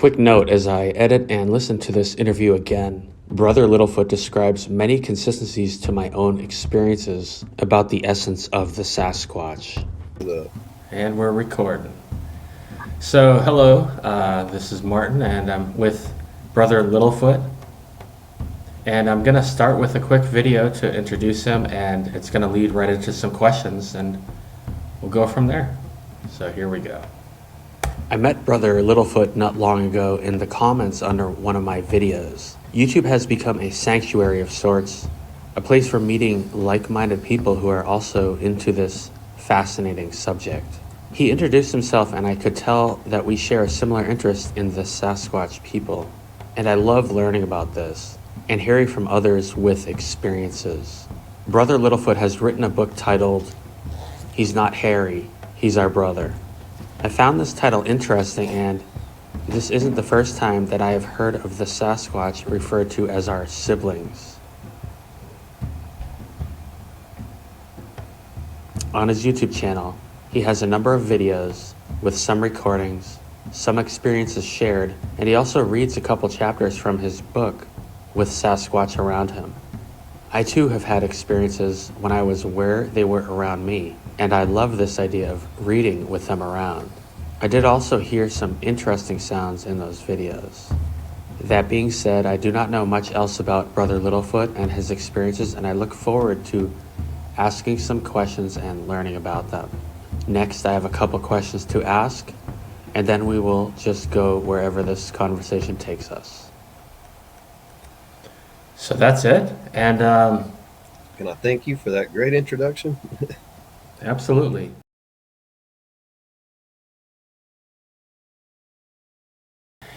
Quick note as I edit and listen to this interview again. Brother Littlefoot describes many consistencies to my own experiences about the essence of the Sasquatch. And we're recording. So, hello, this is Martin, and I'm with Brother Littlefoot. And I'm going to start with a quick video to introduce him, and it's going to lead right into some questions, and we'll go from there. So, here we go. I met Brother Littlefoot not long ago in the comments under one of my videos. YouTube has become a sanctuary of sorts, a place for meeting like-minded people who are also into this fascinating subject. He introduced himself, and I could tell that we share a similar interest in the Sasquatch people. And I love learning about this and hearing from others with experiences. Brother Littlefoot has written a book titled, "He's Not Hairy, He's Our Brother." I found this title interesting, and this isn't the first time that I have heard of the Sasquatch referred to as our siblings. On his YouTube channel, he has a number of videos with some recordings, some experiences shared, and he also reads a couple chapters from his book with Sasquatch around him. I too have had experiences when I was where they were around me, and I love this idea of reading with them around. I did also hear some interesting sounds in those videos. That being said, I do not know much else about Brother Littlefoot and his experiences, and I look forward to asking some questions and learning about them. Next, I have a couple questions to ask, and then we will just go wherever this conversation takes us. So that's it, and Can I thank you for that great introduction? absolutely.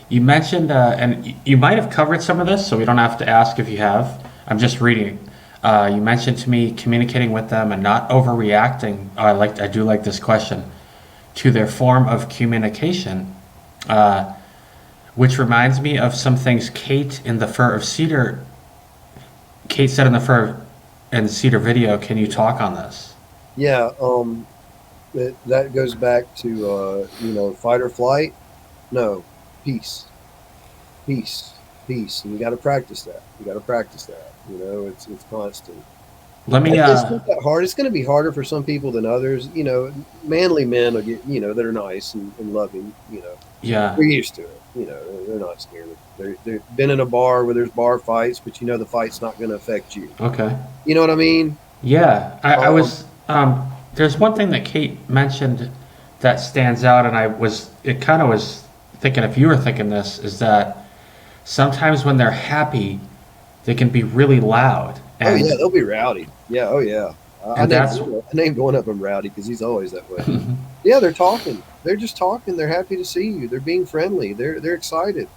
You mentioned, and you might have covered some of this, so we don't have to ask if you have. I'm just reading. You mentioned to me communicating with them and not overreacting. I do like this question, to their form of communication, which reminds me of some things Kate said in the Fur and Cedar video. Can you talk on this? Yeah, that goes back to fight or flight. No, peace, peace, and you got to practice that. It's constant. Let me. It's not that hard. It's going to be harder for some people than others. Manly men will get that are nice and loving. Yeah. They're used to it. They're not scared. They've been in a bar where there's bar fights, but the fight's not going to affect you. Okay. You know what I mean? Yeah, I was. There's one thing that Kate mentioned that stands out, and it kind of was thinking, if you were thinking this, is that sometimes when they're happy, they can be really loud. Oh yeah, they'll be rowdy. Yeah, oh yeah. I that's named one of them Rowdy because he's always that way. Yeah, they're talking. They're just talking. They're happy to see you. They're being friendly. They're excited.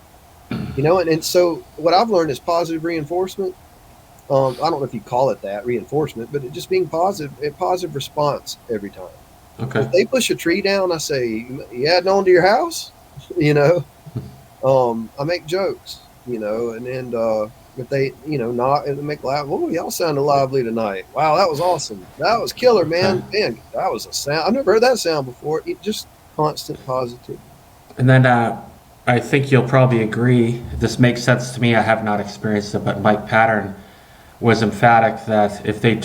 And so what I've learned is positive reinforcement. I don't know if you call it that reinforcement, but it just being positive, a positive response every time. Okay. If they push a tree down, I say, "You adding on to your house?" I make jokes, and if they, not and they make laugh. Oh, y'all sounded lively tonight. Wow, that was awesome. That was killer, man. Okay. Man, that was a sound. I've never heard that sound before. It just constant positivity. And then I think you'll probably agree. This makes sense to me. I have not experienced it, but Mike Pattern was emphatic that if they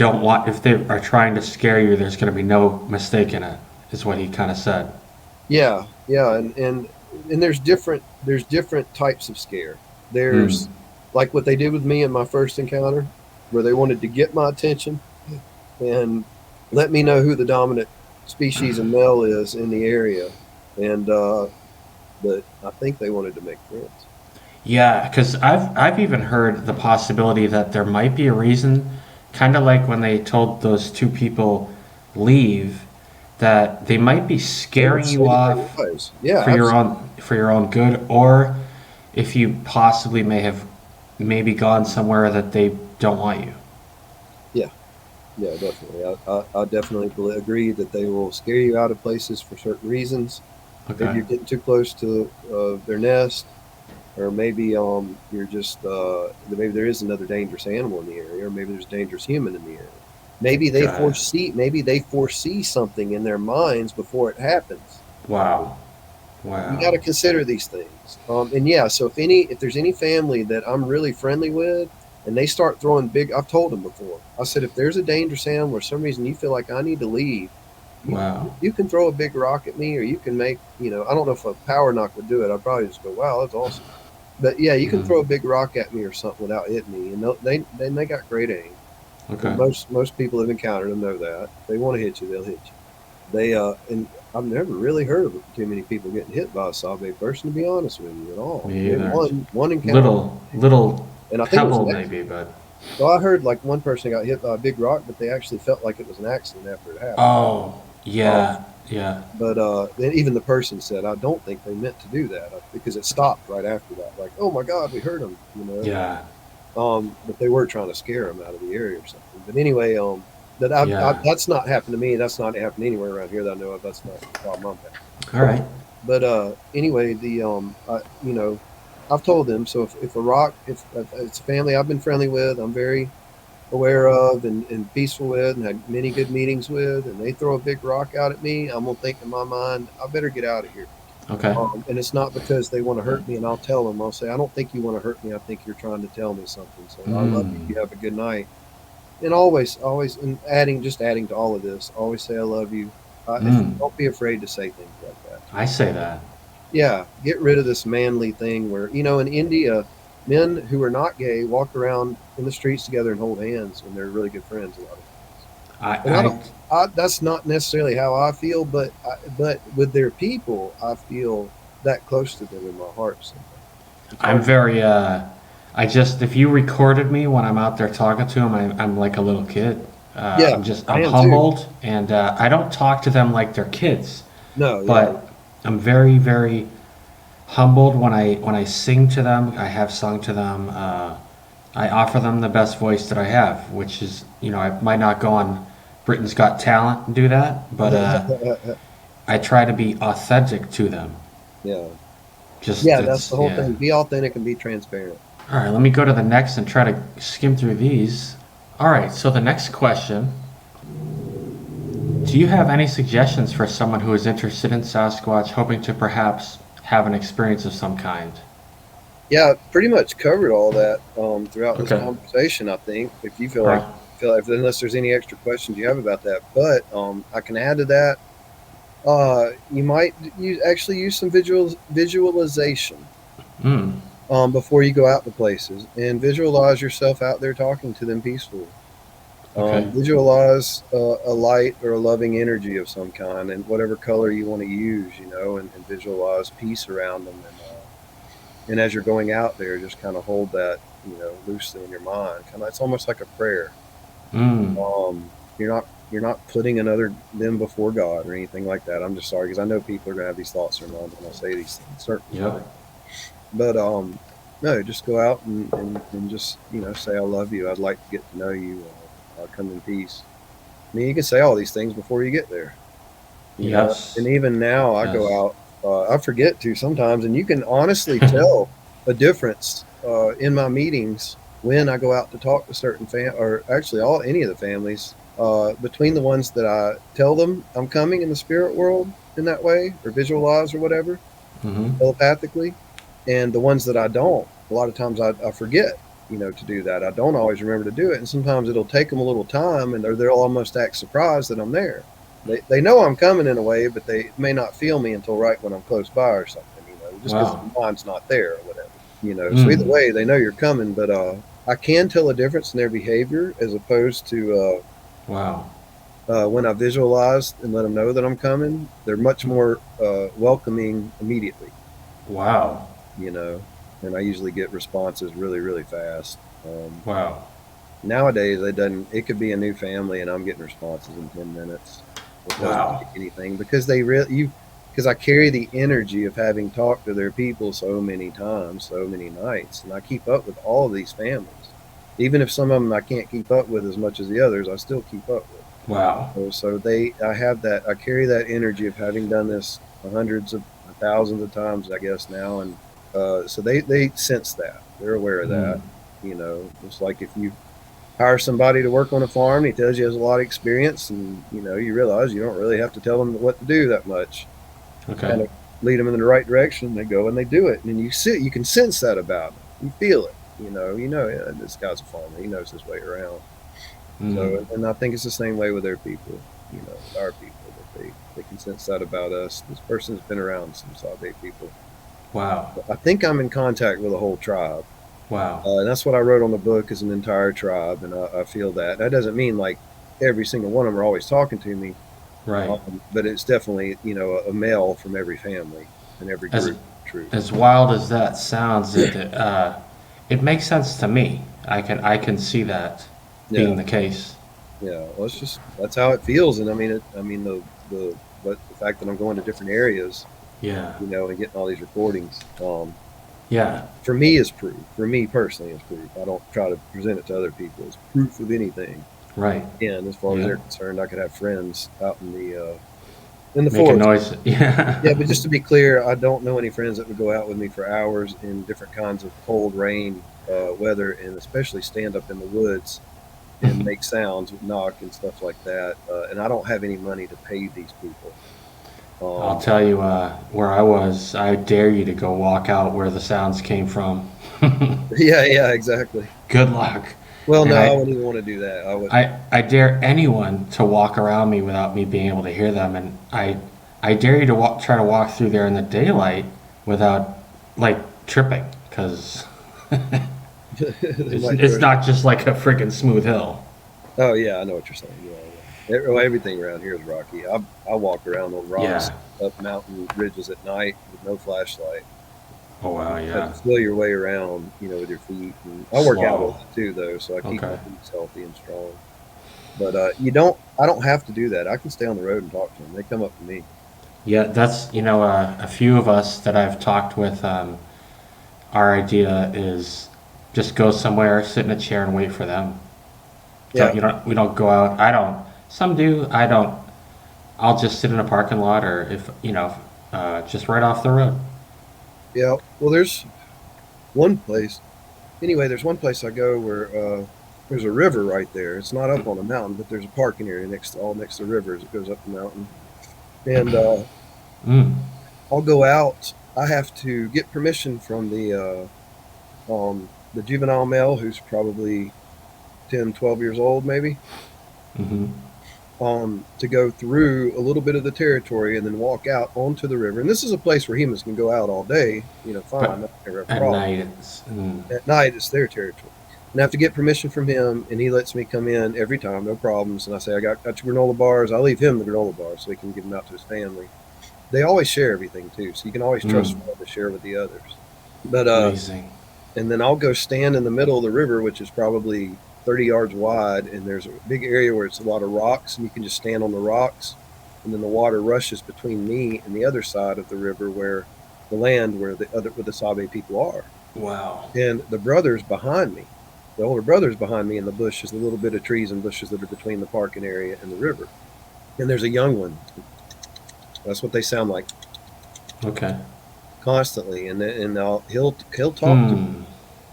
are trying to scare you, there's going to be no mistake in it. Is what he kind of said. Yeah, and there's different types of scare. There's like what they did with me in my first encounter, where they wanted to get my attention and let me know who the dominant species of male is in the area, and but I think they wanted to make friends. Yeah, because I've even heard the possibility that there might be a reason, kind of like when they told those two people leave, that they might be scaring you off Yeah, for your own good, or if you possibly may have maybe gone somewhere that they don't want you. Yeah, definitely. I definitely agree that they will scare you out of places for certain reasons. If Okay. you're getting too close to their nest, or maybe you're just maybe there is another dangerous animal in the area, or maybe there's a dangerous human in the area. Maybe they Got it. foresee something in their minds before it happens. Wow. You got Wow. to consider these things. And yeah, so if there's any family that I'm really friendly with, and they start throwing big, I've told them before. I said, if there's a dangerous animal or some reason you feel like I need to leave, you Wow. you can throw a big rock at me, or you can make, I don't know if a power knock would do it. I'd probably just go, wow, that's awesome. But yeah, you can Mm. throw a big rock at me or something without hitting me, and they got great aim. And Okay. most people have encountered them know that. If they want to hit you, they'll hit you. And I've never really heard of too many people getting hit by a saw-bait person, to be honest with you, at all. Me Maybe either. one encounter, Little and I think it was pebble an accident. maybe, but So I heard like one person got hit by a big rock, but they actually felt like it was an accident after it happened. oh Um, yeah, yeah, but then even the person said, I don't think they meant to do that because it stopped right after that. Like, oh my God, we hurt them, yeah, But they were trying to scare them out of the area or something. But anyway, yeah. that's not happened to me. That's not happened anywhere around here that I know of. That's not the problem I'm having. All right. But anyway, I've told them. So if a rock, if it's a family I've been friendly with, I'm very aware of and peaceful with, and had many good meetings with, and they throw a big rock out at me, I'm gonna think in my mind, I better get out of here. Okay. And it's not because they want to hurt me, and I'll tell them. I'll say, I don't think you want to hurt me. I think you're trying to tell me something. So I love you. Mm. You have a good night. And always, and adding to all of this, always say I love you. If Mm. don't be afraid to say things like that. I say that. Yeah, get rid of this manly thing where, in India, men who are not gay walk around in the streets together and hold hands when they're really good friends a lot of times. I And I don't, I that's not necessarily how I feel, but with their people, I feel that close to them in my heart sometimes. It's I'm hard. very I just if you recorded me when I'm out there talking to them, I'm like a little kid. Yeah, I I'm am too. humbled, and I don't talk to them like they're kids, No, yeah, but I'm very very humbled when I sing to them. I have sung to them. I offer them the best voice that I have, which is I might not go on Britain's Got Talent and do that, but I try to be authentic to them. yeah, Just yeah. That's the it's whole yeah. thing. Be authentic and be transparent. All right, let me go to the next and try to skim through these. All right, so the next question: do you have any suggestions for someone who is interested in Sasquatch, hoping to perhaps have an experience of some kind? Yeah, pretty much covered all that throughout this Okay. conversation. I think if you feel All like right. unless there's any extra questions you have about that, but I can add to that. You might use some visualization Mm. before you go out to places, and visualize yourself out there talking to them peacefully. Okay. Visualize a light or a loving energy of some kind, and whatever color you want to use, and visualize peace around them. And as you're going out there, just kind of hold that, loosely in your mind. Kind of, it's almost like a prayer. Mm. You're not putting another them before God or anything like that. I'm just sorry because I know people are gonna have these thoughts in their mind when I say these things, certainly. Yep. But no, just go out and just say I love you. I'd like to get to know you. I'll come in peace. I mean, you can say all these things before you get there. And Yes. even now, I Yes. go out. I forget to sometimes, and you can honestly tell a difference in my meetings when I go out to talk to certain or actually any of the families, between the ones that I tell them I'm coming in the spirit world in that way, or visualize or whatever, Mm-hmm. telepathically, and the ones that I don't. A lot of times I forget, to do that. I don't always remember to do it, and sometimes it'll take them a little time, and they'll almost act surprised that I'm there. They know I'm coming in a way, but they may not feel me until right when I'm close by or something, just because Wow. the mind's not there or whatever. So either Mm. way, they know you're coming, but I can tell a difference in their behavior as opposed to Wow. when I visualize and let them know that I'm coming. They're much more welcoming immediately, Wow. you know, and I usually get responses really, really fast. Wow. Nowadays, it could be a new family, and I'm getting responses in 10 minutes. It doesn't take Wow. anything because because I carry the energy of having talked to their people so many times, so many nights, and I keep up with all of these families. Even if some of them I can't keep up with as much as the others, I still keep up with. Wow. I have that. I carry that energy of having done this hundreds of thousands of times, I guess now, and so they sense that. They're aware of Mm. that. It's like if you hire somebody to work on a farm, he tells you he has a lot of experience, and you realize you don't really have to tell them what to do that much. Okay. lead them in the right direction. They go and they do it, and you can sense that about them. You feel it. Yeah, this guy's a farmer. He knows his way around. Mm. So, and I think it's the same way with their people. With our people, that they can sense that about us. This person's been around some Sabe people. Wow. I think I'm in contact with a whole tribe. Wow. And that's what I wrote on the book, is an entire tribe, and I feel that. That doesn't mean like every single one of them are always talking to me, Right. but it's definitely a male from every family and every As group. True. as wild as that sounds, it makes sense to me. I can see that being Yeah, the case. yeah. Well, it's just that's how it feels, and I mean the but the fact that I'm going to different areas, Yeah. and getting all these recordings, Yeah. for me is proof. For me personally, is proof. I don't try to present it to other people as proof of anything. Right. And as far as Yeah. they're concerned, I could have friends out in the Making forest. noise. Yeah, Yeah. but just to be clear, I don't know any friends that would go out with me for hours in different kinds of cold, rain, weather, and especially stand up in the woods and make sounds with knock and stuff like that. And I don't have any money to pay these people. I'll Um, tell you where I was. I dare you to go walk out where the sounds came from. yeah, yeah, exactly. Good luck. Well, And no, I wouldn't even want to do that. I wouldn't. I dare anyone to walk around me without me being able to hear them, and I dare you to try to walk through there in the daylight without like tripping, because They might it's throw- not just like a freaking smooth hill. Oh yeah, I know what you're saying. Yeah, yeah. Everything around here is rocky. I walk around on rocks, Yeah. up mountain ridges at night with no flashlight. Oh wow, You have yeah. to feel your way around, with your feet. And I work out a Slow. lot too, though, so I keep my Okay. feet healthy and strong. But I don't have to do that. I can stay on the road and talk to them. They come up to me. Yeah, that's a few of us that I've talked with. Our idea is just go somewhere, sit in a chair, and wait for them. Yeah, We don't go out. I don't. Some do. I don't. I'll just sit in a parking lot, or if just right off the road. yeah. Well, there's one place. Anyway, there's one place I go where there's a river right there. It's not up on a mountain, but there's a parking area next to the river as it goes up the mountain. And Mm. I'll go out. I have to get permission from the juvenile male, who's probably 10, 12 years old, maybe, Hmm. to go through a little bit of the territory and then walk out onto the river. And this is a place where humans can go out all day, fine, But never have a at problem. night, it's At night, it's their territory. And I have to get permission from him, and he lets me come in every time, no problems. And I say, got your granola bars. I leave him the granola bars so he can give them out to his family. They always share everything, too, so you can always trust mm, one to share with the others. But amazing. and then I'll go stand in the middle of the river, which is probably 30 yards wide, and there's a big area where it's a lot of rocks, and you can just stand on the rocks, and then the water rushes between me and the other side of the river, where the Sabe people are, Wow. and the brothers behind me, the older brothers behind me in the bushes, the little bit of trees and bushes that are between the parking area and the river, and there's a young one. That's what they sound like Okay. constantly, and he'll talk to me, Hmm.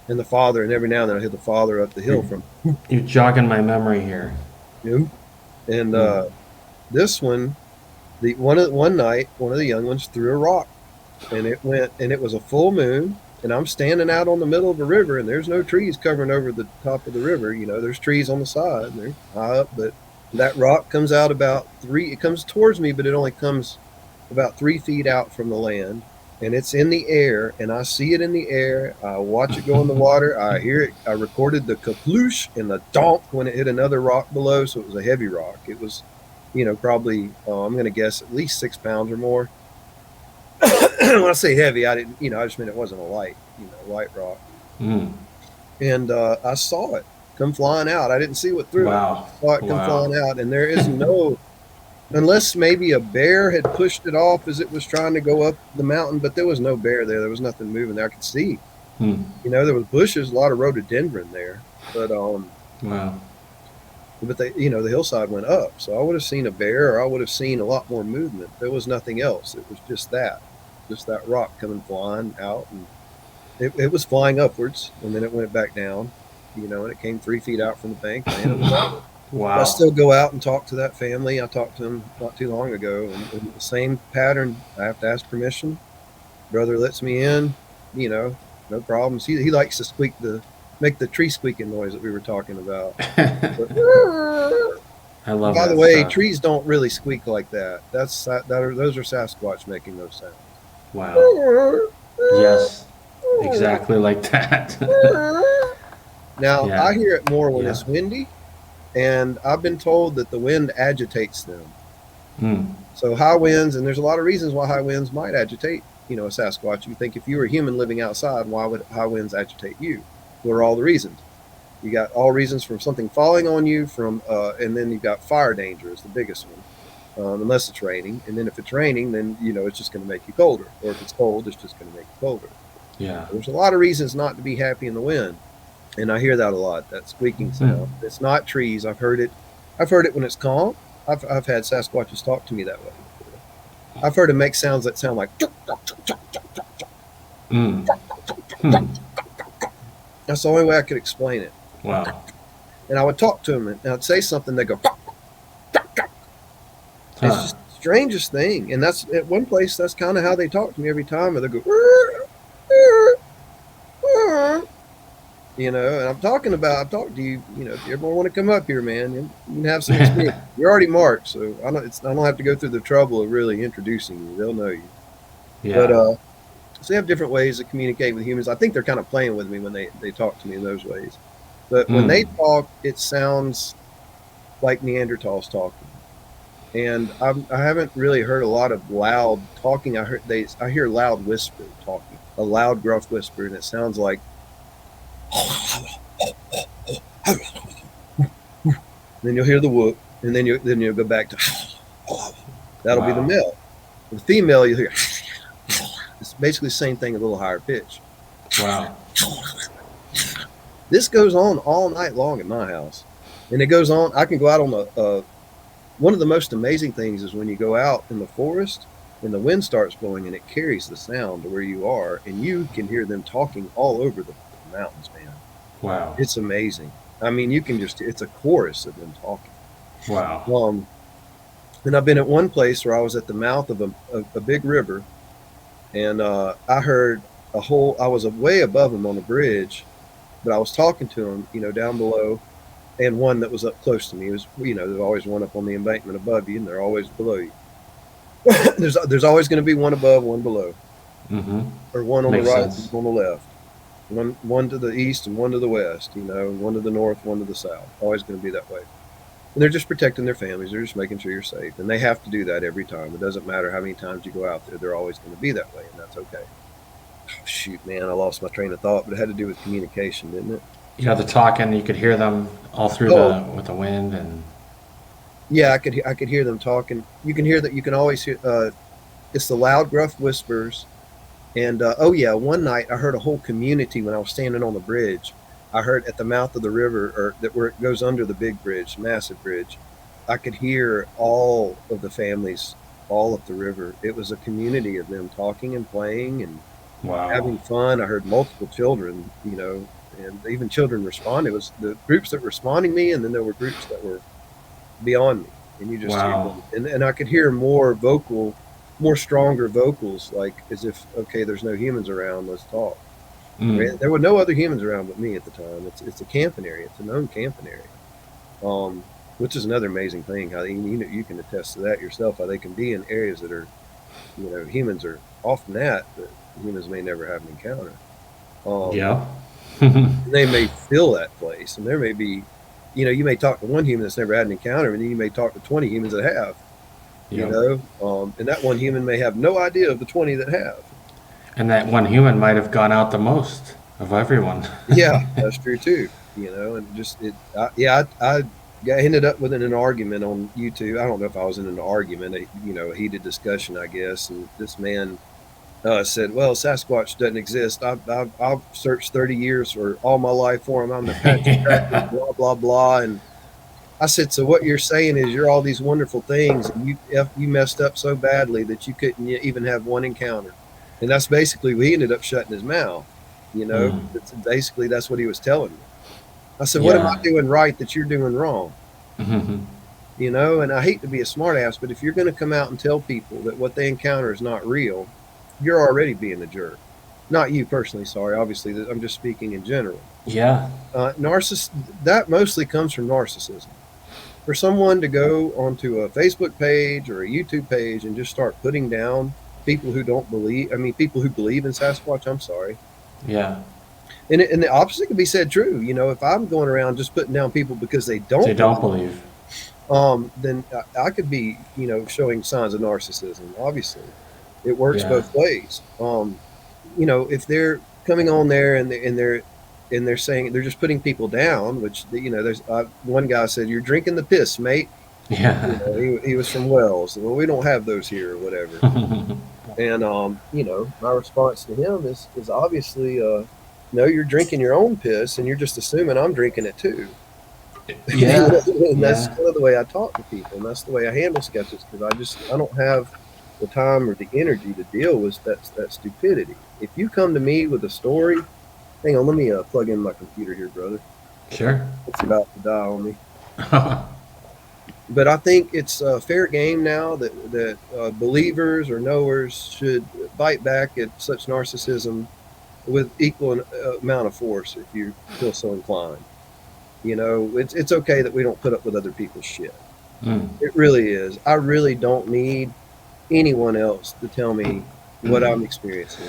and the father, and every now and then I hear the father up the hill from You're jogging my memory here. him. And Hmm. this one, one night, one of the young ones threw a rock, and it was a full moon, and I'm standing out on the middle of a river, and there's no trees covering over the top of the river. There's trees on the side, and they're high up, but that rock comes out about three. It comes towards me, but it only comes about 3 feet out from the land, and it's in the air, and I see it in the air. I watch it go in the water. I hear it. I recorded the kaploosh and the donk when it hit another rock below, so it was a heavy rock. It was, probably, I'm going to guess at least 6 pounds or more. When I say heavy, I didn't, I just meant it wasn't a light rock. Hmm. And I saw it come flying out. I didn't see what threw it. Wow. I saw it come Wow. flying out, and there is no, unless maybe a bear had pushed it off as it was trying to go up the mountain, but there was no bear there. There was nothing moving there. I could see, Hmm. there was bushes, a lot of rhododendron there, but Wow. the hillside went up, so I would have seen a bear, or I would have seen a lot more movement. There was nothing else. It was just that rock coming flying out, and it was flying upwards, and then it went back down, and it came 3 feet out from the bank, landed on the water. But I Wow. still go out and talk to that family. I talked to them not too long ago, and the same pattern. I have to ask permission. Brother lets me in, you know, no problems. He likes to make the tree squeaking noise that we were talking about. But, I love by the that way, stuff. trees don't really squeak like that. Those are Sasquatch making those sounds. Wow. Yes. Exactly like that. Now I Yeah. hear it more when Yeah. it's windy, and I've been told that the wind agitates them. Mm. So high winds, and there's a lot of reasons why high winds might agitate, a Sasquatch. You think if you were a human living outside, why would high winds agitate you? What are all the reasons? You got all reasons from something falling on you, and then you've got fire danger is the biggest one. Unless it's raining, and then if it's raining, then it's just going to make you colder, or if it's cold, it's just going to make you colder. Yeah. There's a lot of reasons not to be happy in the wind, and I hear that a lot. That squeaking Mm. sound. It's not trees. I've heard it. I've heard it when it's calm. I've had Sasquatches talk to me that way before. I've heard them make sounds that sound like. Mm. Hmm. That's the only way I could explain it. Wow. And I would talk to them, and I'd say something. They go. It's Huh. just the strangest thing, and that's at one place. That's kind of how they talk to me every time. They go. And I'm talking to you. If you ever want to come up here, man, you can have some experience. You're already marked, so I don't have to go through the trouble of really introducing you. They'll know you. But Yeah. so they have different ways to communicate with humans. I think they're kind of playing with me when they talk to me in those ways. But when they Mm. talk, it sounds like Neanderthals talking. And I haven't really heard a lot of loud talking. I hear loud whisper talking, a loud gruff whisper, and it sounds like. Then you'll hear the whoop, and then you'll go back to. That'll be the Wow. male. The female, you hear. It's basically the same thing, a little higher pitch. Wow. This goes on all night long at my house, and it goes on. I can go out on the. One of the most amazing things is when you go out in the forest and the wind starts blowing and it carries the sound to where you are, and you can hear them talking all over the mountains, man. Wow. It's amazing. I mean, it's a chorus of them talking. Wow. And I've been at one place where I was at the mouth of a big river, and I heard I was way above them on a bridge, but I was talking to them, down below, and one that was up close to me. It was, there's always one up on the embankment above you, and they're always below you. there's always going to be one above, one below, Mm-hmm. or one on Makes the right, sense. one on the left, one to the east and one to the west, and one to the north, one to the south. Always going to be that way. And they're just protecting their families. They're just making sure you're safe, and they have to do that every time. It doesn't matter how many times you go out there; they're always going to be that way, and that's okay. Shoot, man, I lost my train of thought, but it had to do with communication, didn't it? Yeah, the talking, you could hear them all through Oh, with the wind and yeah, I could hear them talking. You can hear that. You can always hear. It's the loud, gruff whispers. And oh yeah, one night I heard a whole community when I was standing on the bridge. I heard at the mouth of the river, or that where it goes under the big bridge, massive bridge. I could hear all of the families all up the river. It was a community of them talking and playing and wow. having fun. I heard multiple children, and even children responded. It was the groups that were responding me, and then there were groups that were beyond me, and you just hear Wow. them. And I could hear more stronger vocals, like as if, okay, there's no humans around, let's talk. Mm. There were no other humans around but me at the time. It's a camping area. It's a known camping area. Which is another amazing thing. How you can attest to that yourself. How they can be in areas that are, humans are often at, but humans may never have an encounter. Um, Yeah. they may fill that place, and there may be, you may talk to one human that's never had an encounter, and then you may talk to 20 humans that have. Yep. And that one human may have no idea of the 20 that have. And that one human might have gone out the most of everyone. Yeah, that's true too. And just I ended up with an argument on YouTube. I don't know if I was in an argument, a heated discussion, I guess. And this man said, "Well, Sasquatch doesn't exist. I've searched 30 years or all my life for him. I'm the Apache tracker, blah blah blah." And I said, "So what you're saying is you're all these wonderful things, and you messed up so badly that you couldn't even have one encounter." And that's basically, we ended up shutting his mouth. Mm. Basically that's what he was telling me. I said, "What am I Yeah. doing right that you're doing wrong?" Mhm. You know, and I hate to be a smartass, but if you're going to come out and tell people that what they encounter is not real, you're already being a jerk. Not you personally, sorry. Obviously, I'm just speaking in general. Yeah. That mostly comes from narcissism. For someone to go onto a Facebook page or a YouTube page and just start putting down people who don't believe, I mean, people who believe in Sasquatch, I'm sorry. Yeah. And the opposite can be said true. You know, if I'm going around just putting down people because they They don't don't believe, believe. then I could be, you know, showing signs of narcissism. Obviously, it works Yeah. both ways. You know, if they're coming on there and they're saying they're just putting people down, which you know, there's one guy said, "You're drinking the piss, mate." You Yeah. know, he was from Wells. Well, we don't have those here or whatever. And you know, my response to him is obviously, no, you're drinking your own piss, and you're just assuming I'm drinking it too. You Yeah. know, and that's Yeah. kind of the way I talk to people, and that's the way I handle skeptics because I don't have the time or the energy to deal with that stupidity. If you come to me with a story, hang on, let me plug in my computer here, brother. Sure. It's about to die on me. But I think it's fair game now that believers or knowers should bite back at such narcissism with equal amount of force if you feel so inclined. You know, it's okay that we don't put up with other people's shit. Mm. It really is. I really don't need anyone else to tell me what I'm experiencing.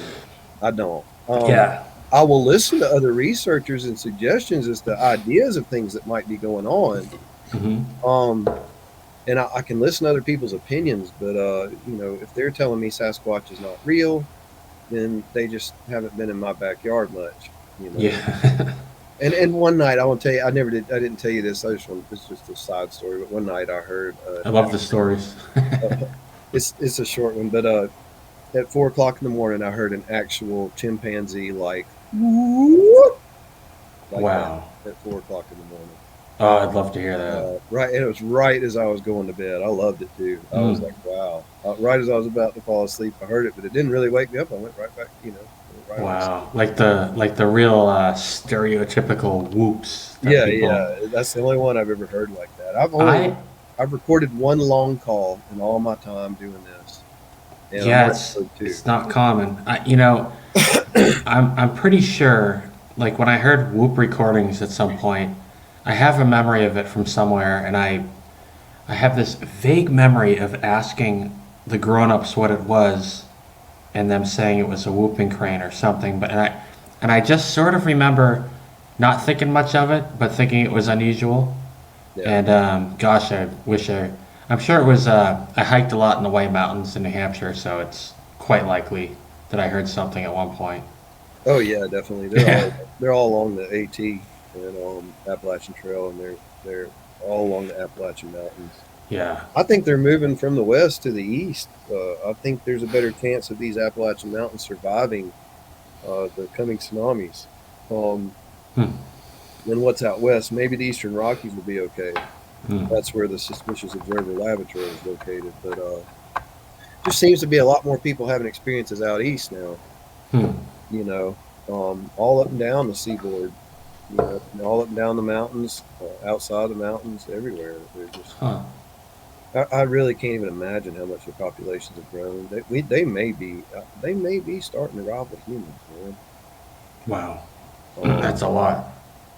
I don't. Yeah. I will listen to other researchers and suggestions as to ideas of things that might be going on. Hmm. Um, and I can listen to other people's opinions, but you know, if they're telling me Sasquatch is not real, then they just haven't been in my backyard much. You know. Yeah. And one night I want to tell you, I didn't tell you this. I just want it's just a side story. But one night I heard I love the stories. it's a short one, but at 4 o'clock in the morning I heard an actual chimpanzee like whoop, like that Wow. at 4 o'clock in the morning. Oh, I'd love to hear that. Right, and it was right as I was going to bed. I loved it too. I was Mm. like, wow. Right as I was about to fall asleep, I heard it, but it didn't really wake me up. I went right back, you know, right on to Wow. sleep. Like the real stereotypical whoops that Yeah, people. yeah. That's the only one I've ever heard like that. I I've recorded one long call in all my time doing this, and I'm Yeah, ready for two. it's not common. I'm pretty sure. Like when I heard whoop recordings at some point, I have a memory of it from somewhere, and I have this vague memory of asking the grown-ups what it was, and them saying it was a whooping crane or something. And I just sort of remember not thinking much of it, but thinking it was unusual. Yeah. And gosh, I'm sure it was. I hiked a lot in the White Mountains in New Hampshire, so it's quite likely that I heard something at one point. Oh yeah, definitely. Yeah. They're all along the AT and Appalachian Trail, and they're all along the Appalachian Mountains. Yeah. I think they're moving from the west to the east. I think there's a better chance of these Appalachian Mountains surviving the coming tsunamis Hmm. than what's out west. Maybe the Eastern Rockies will be okay. Hmm. That's where the Suspicious Observer Laboratory is located. But just seems to be a lot more people having experiences out east now. Hmm. You know, all up and down the seaboard. You know, all up and down the mountains, outside the mountains, everywhere. They're just. Huh. I really can't even imagine how much the populations have grown. They may be starting to rival humans, man. Wow. Um, That's a lot.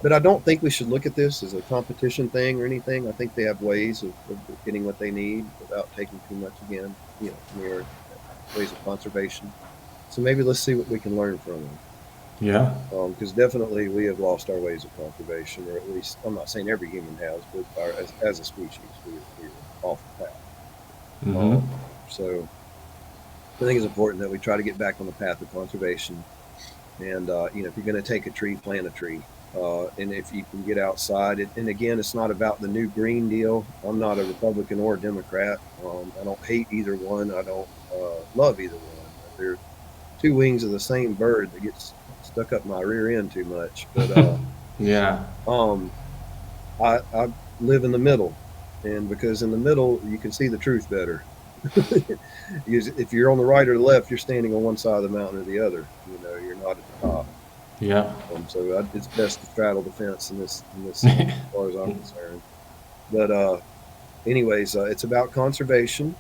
but I don't think we should look at this as a competition thing or anything. I think they have ways of getting what they need without taking too much again, you know, from the earth, ways of conservation. So maybe let's see what we can learn from them. Yeah. Because definitely we have lost our ways of conservation, or at least I'm not saying every human has, but as a species, we're off the path. Mm-hmm. Um, so I think it's important that we try to get back on the path of conservation. And you know, if you're going to take a tree, plant a tree. And if you can get outside, and again, it's not about the new Green Deal. I'm not a Republican or a Democrat. I don't hate either one. I don't love either one. They're two wings of the same bird that gets stuck up my rear end too much. But Yeah. um, I live in the middle, and because in the middle you can see the truth better. Because if you're on the right or the left, you're standing on one side of the mountain or the other. You know, you're not at the top. Yeah. So it's best to straddle the fence in this as far as I'm concerned. But anyways, it's about conservation,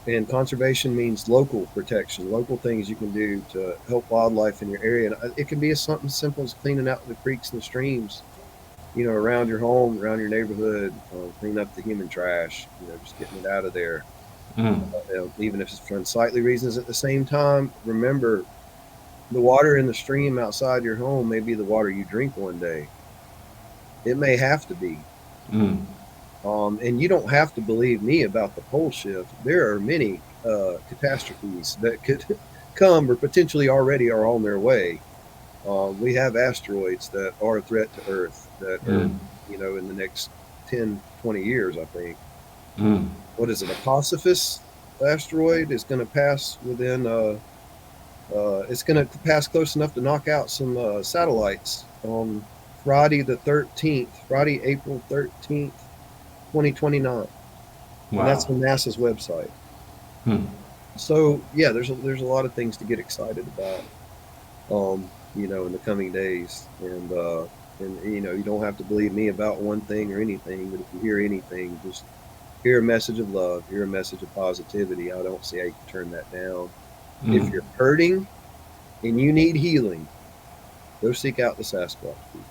and conservation means local protection, local things you can do to help wildlife in your area. And it can be something simple as cleaning out the creeks and the streams, around your home, around your neighborhood, clean up the human trash, just getting it out of there, Mm. even if it's for unsightly reasons. At the same time, remember the water in the stream outside your home may be the water you drink one day. It may have to be. Mm. And you don't have to believe me about the pole shift. There are many catastrophes that could come or potentially already are on their way. We have asteroids that are a threat to Earth that are, Mm. in the next 10, 20 years, I think. Mm. What is it? A Apophis asteroid is going to pass within, it's going to pass close enough to knock out some satellites on Friday, April 13th, 2029. And that's Wow. on NASA's website. Mm. So yeah, there's a lot of things to get excited about, in the coming days, and you don't have to believe me about one thing or anything, but if you hear anything, just hear a message of love, hear a message of positivity. I don't see how you can turn that down. If Mm. you're hurting and you need healing, go seek out the Sasquatch people.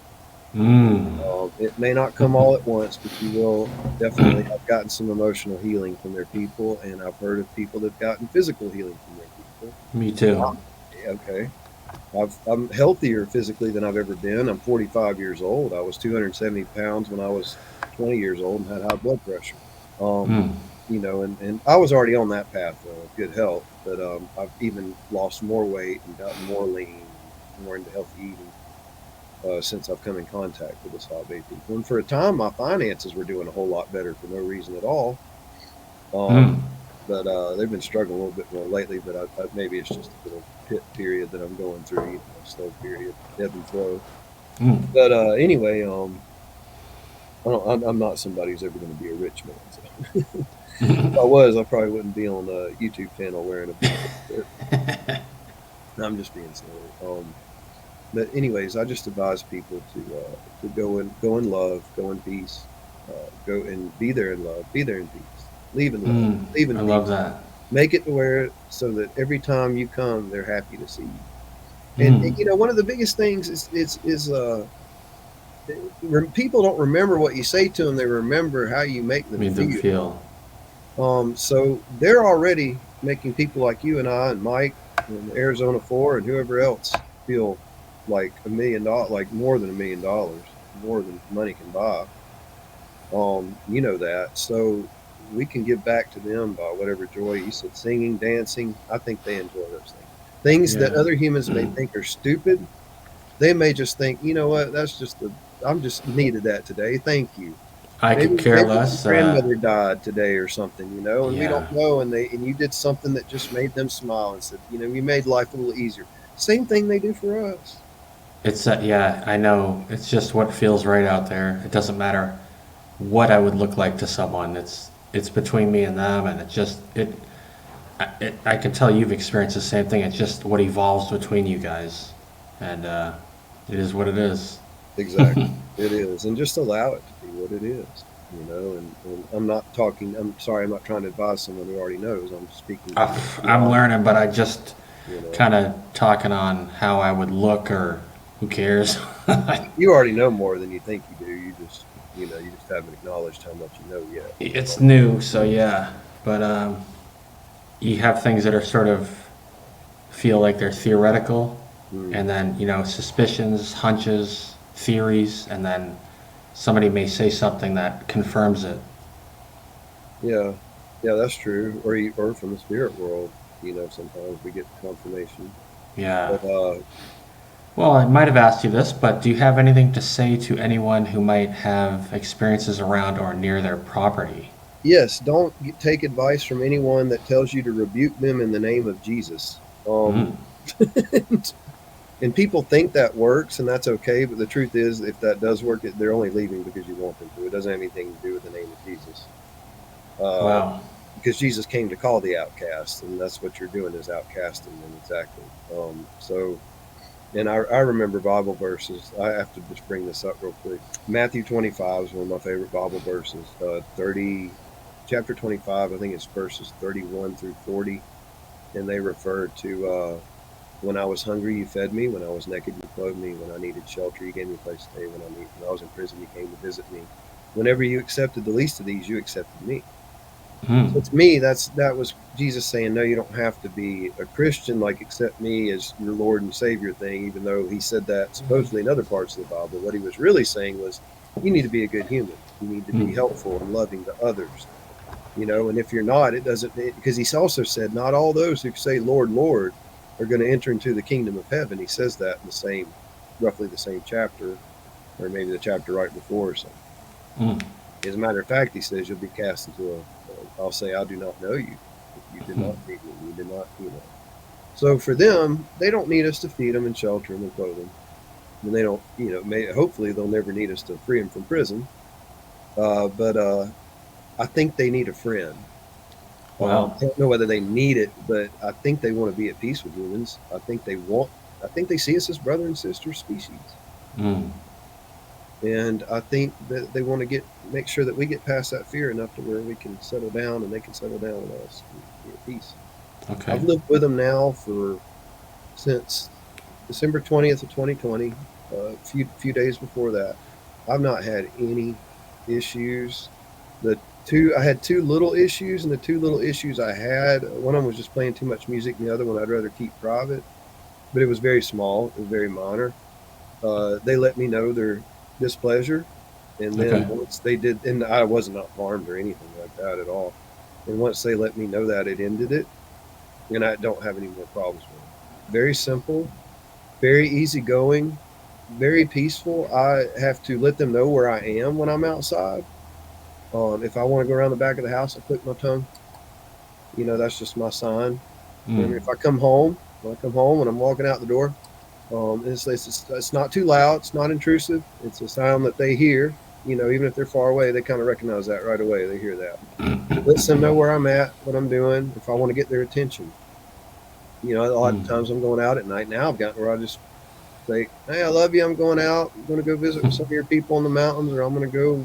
Mm. It may not come all at once, but you will definitely. I've gotten some emotional healing from their people, and I've heard of people that've gotten physical healing from their people. Me too. Okay. I'm healthier physically than I've ever been. I'm 45 years old. I was 270 pounds when I was 20 years old and had high blood pressure. Um, Mm. and I was already on that path of good health, but I've even lost more weight and gotten more lean and more into healthy eating since I've come in contact with this hobby people. And for a time, my finances were doing a whole lot better for no reason at all. Um, Mm. but they've been struggling a little bit more lately. But maybe it's just a little pit period that I'm going through, a slow period, ebb and flow. Mm. But anyway, I'm not somebody who's ever going to be a rich man. So if I was, I probably wouldn't be on a YouTube channel wearing a big. I'm just being silly. But anyways, I just advise people to go in love, go in peace, go and be there in love, be there in peace, leave in love, Mm. leave I in love peace. that. Make it to where so that every time you come, they're happy to see you. And Mm. one of the biggest things people don't remember what you say to them; they remember how you make them Made them feel. feel. So they're already making people like you and I and Mike and Arizona 4 and whoever else feel like $1 million, like more than $1 million, more than money can buy. That. So we can give back to them by whatever joy. You said singing, dancing. I think they enjoy those things. Things that Yeah. other humans may think are stupid, they may just think, you know what, I'm just needed that today. Thank you. I Maybe could care maybe my less. grandmother died today or something, and we don't Yeah. know, and you did something that just made them smile and said, you made life a little easier. Same thing they do for us. It's yeah, I know. It's just what feels right out there. It doesn't matter what I would look like to someone. It's between me and them, and I can tell you've experienced the same thing. It's just what evolves between you guys, and it is what it is. Exactly. It is. And just allow it to be what it is, and I'm not talking, I'm sorry, I'm not trying to advise someone who already knows. I'm speaking from I'm beyond, learning, but I just you know. kind of talking on how I would look, or who cares? You already know more than you think you do. You just haven't acknowledged how much you know yet. It's new, so yeah. But you have things that are sort of feel like they're theoretical, Mm. and then suspicions, hunches, theories, and then somebody may say something that confirms it. Yeah. Yeah, that's true. Or from the spirit world, sometimes we get confirmation. Yeah. But Well, I might have asked you this, but do you have anything to say to anyone who might have experiences around or near their property? yes, don't take advice from anyone that tells you to rebuke them in the name of Jesus. Mm. And people think that works, and that's okay. But the truth is, if that does work, they're only leaving because you want them to. It doesn't have anything to do with the name of Jesus. Uh, Wow. because Jesus came to call the outcast, and that's what you're doing is outcasting them exactly. So And I remember Bible verses. I have to just bring this up real quick. Matthew 25 is one of my favorite Bible verses. 30, chapter 25, I think it's verses 31 through 40. And they refer to when I was hungry, you fed me. When I was naked, you clothed me. When I needed shelter, you gave me a place to stay. When I was in prison, you came to visit me. Whenever you accepted the least of these, you accepted me. So to me, that was Jesus saying, no, you don't have to be a Christian, like accept me as your Lord and Savior thing, even though he said that supposedly in other parts of the Bible. What he was really saying was, you need to be a good human. You need to be helpful and loving to others. And if you're not, it doesn't, because he also said, not all those who say, Lord, Lord, are going to enter into the kingdom of heaven. He says that in roughly the same chapter, or maybe the chapter right before or something. As a matter of fact, he says you'll be cast into I'll say, I do not know you. You did not feed me. You did not, So for them, they don't need us to feed them and shelter them and clothe them. And they don't, hopefully they'll never need us to free them from prison. But I think they need a friend. Wow. I don't know whether they need it, but I think they want to be at peace with humans. I think they see us as brother and sister species. And I think that they want to make sure that we get past that fear enough to where we can settle down and they can settle down with us and be at peace. Okay. I've lived with them now since December 20th of 2020, a few days before that. I've not had any issues. I had two little issues, and the two little issues I had, one of them was just playing too much music, and the other one I'd rather keep private. But it was very small. It was very minor. They let me know their displeasure, and then once they did, and I was not harmed or anything like that at all. And once they let me know that, it ended it, and I don't have any more problems with it. Very simple, very easygoing, very peaceful. I have to let them know where I am when I'm outside. If I want to go around the back of the house, I click my tongue. That's just my sign. And if I come home, when I'm walking out the door, it's not too loud. It's not intrusive. It's a sound that they hear. Even if they're far away, they kind of recognize that right away. They hear that. Lets them know where I'm at, what I'm doing, if I want to get their attention. A lot of times I'm going out at night now. I've gotten where I just say, hey, I love you. I'm going out. I'm going to go visit with some of your people in the mountains, or I'm going to go,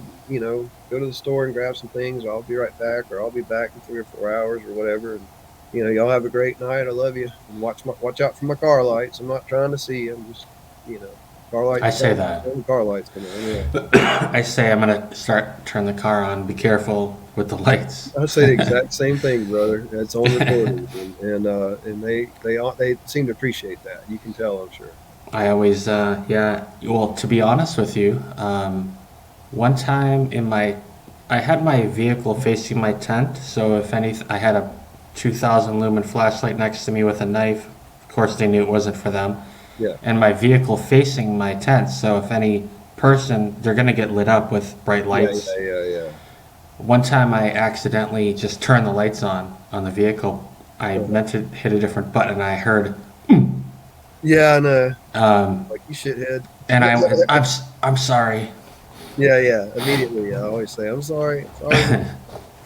go to the store and grab some things. I'll be right back, or I'll be back in 3 or 4 hours or whatever. And, y'all have a great night. I love you. And watch out for my car lights. I'm not trying to see. I'm just, car lights. I say that. Car lights come on. Yeah. I say I'm going to turn the car on. Be careful with the lights. I say the exact same thing, brother. It's on recording. and they seem to appreciate that. You can tell, I'm sure. I always, well, to be honest with you, one time I had my vehicle facing my tent, so if anything, I had a 2,000 lumen flashlight next to me with a knife. Of course, they knew it wasn't for them. Yeah. And my vehicle facing my tent, so if any person, they're going to get lit up with bright lights. Yeah. One time I accidentally just turned the lights on the vehicle. I meant to hit a different button, and I heard, Yeah, I know. Like, you shithead. And I'm sorry. Yeah. Immediately, I always say, I'm sorry.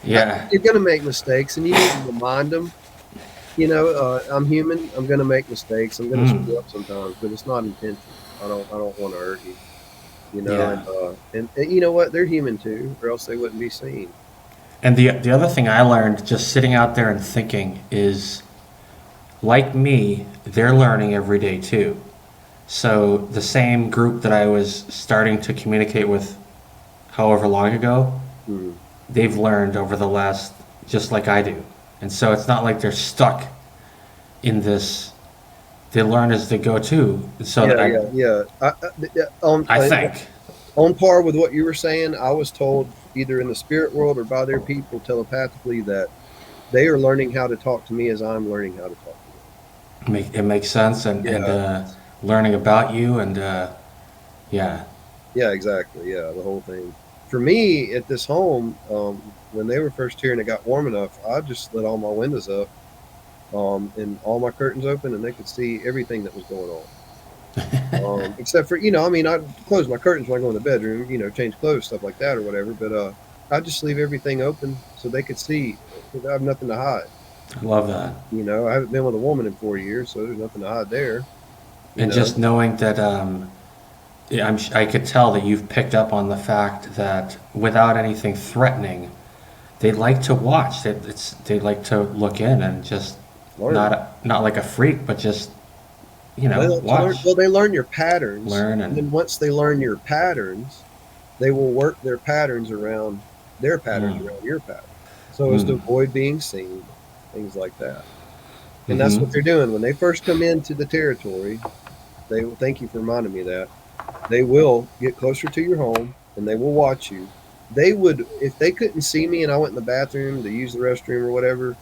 Yeah. You're going to make mistakes, and you need to remind them. I'm human. I'm going to make mistakes. I'm going to screw up sometimes, but it's not intentional. I don't want to hurt you. And you know what? They're human too, or else they wouldn't be seen. And the other thing I learned just sitting out there and thinking is, like me, they're learning every day too. So the same group that I was starting to communicate with however long ago, they've learned over the last, just like I do. And so it's not like they're stuck in this. They learn as they go too. So I think. On par with what you were saying, I was told either in the spirit world or by their people telepathically that they are learning how to talk to me as I'm learning how to talk to them. It makes sense, and learning about you, and Yeah, exactly. Yeah, the whole thing. For me, at this home, when they were first here and it got warm enough, I just let all my windows up and all my curtains open, and they could see everything that was going on. Except for, I close my curtains when I go in the bedroom, change clothes, stuff like that or whatever. But I just leave everything open so they could see. I have nothing to hide. I love that. I haven't been with a woman in 4 years, so there's nothing to hide there. you And know. just knowing that, yeah, I could tell that you've picked up on the fact that without anything threatening, they like to watch. They like to look in and just Learn. not like a freak, but just They like to learn. watch, Well, they learn your patterns, learn, and and then once they learn your patterns, they will work their patterns mm, around your pattern, so as to mm, avoid being seen, things like that. And that's mm-hmm. what they're doing when they first come into the territory. They will, thank you for reminding me of that. They will get closer to your home and they will watch you. They would, if they couldn't see me and I went in the bathroom to use the restroom or whatever,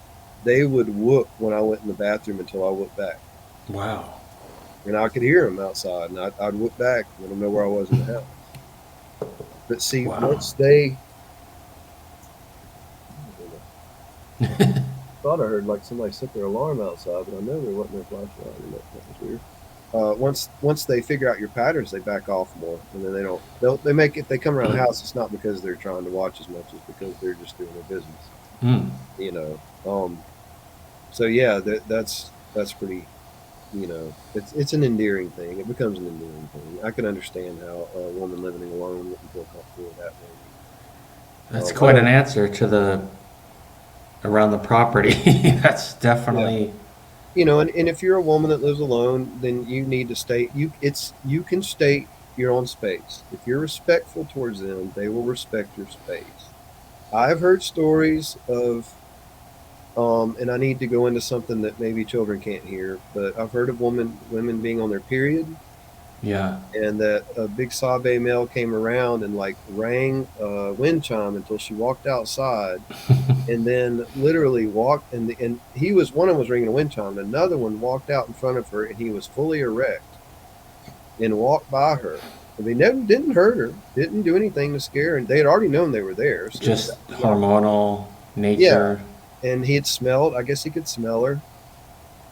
they would whoop when I went in the bathroom until I whooped back. Wow, And I could hear them outside, and I'd whoop back and let them know where I was in the house. But see, wow. once they, thought I heard like somebody set their alarm outside, but I know there wasn't no flashlight, and that was weird. Once they figure out your patterns, they back off more, and then they don't. They make if they come around the house, it's not because they're trying to watch as much as because they're just doing their business. Mm. You know. So yeah, that's pretty. It's an endearing thing. It becomes an endearing thing. I can understand how a woman living alone wouldn't feel comfortable with that. Maybe. That's I quite an don't. answer to the around the property. That's Yeah. definitely And if you're a woman that lives alone, then you need to stay. You can state your own space. If you're respectful towards them, they will respect your space. I've heard stories of, and I need to go into something that maybe children can't hear, but I've heard of women being on their period, yeah. and that a big Sabe male came around and like rang a wind chime until she walked outside, and then literally walked, and he was one of them was ringing a wind chime, and another one walked out in front of her, and he was fully erect and walked by her. And they never didn't hurt her, didn't do anything to scare her, and they had already known they were there. So Just hormonal yeah, nature. and he had smelled. I guess he could smell her,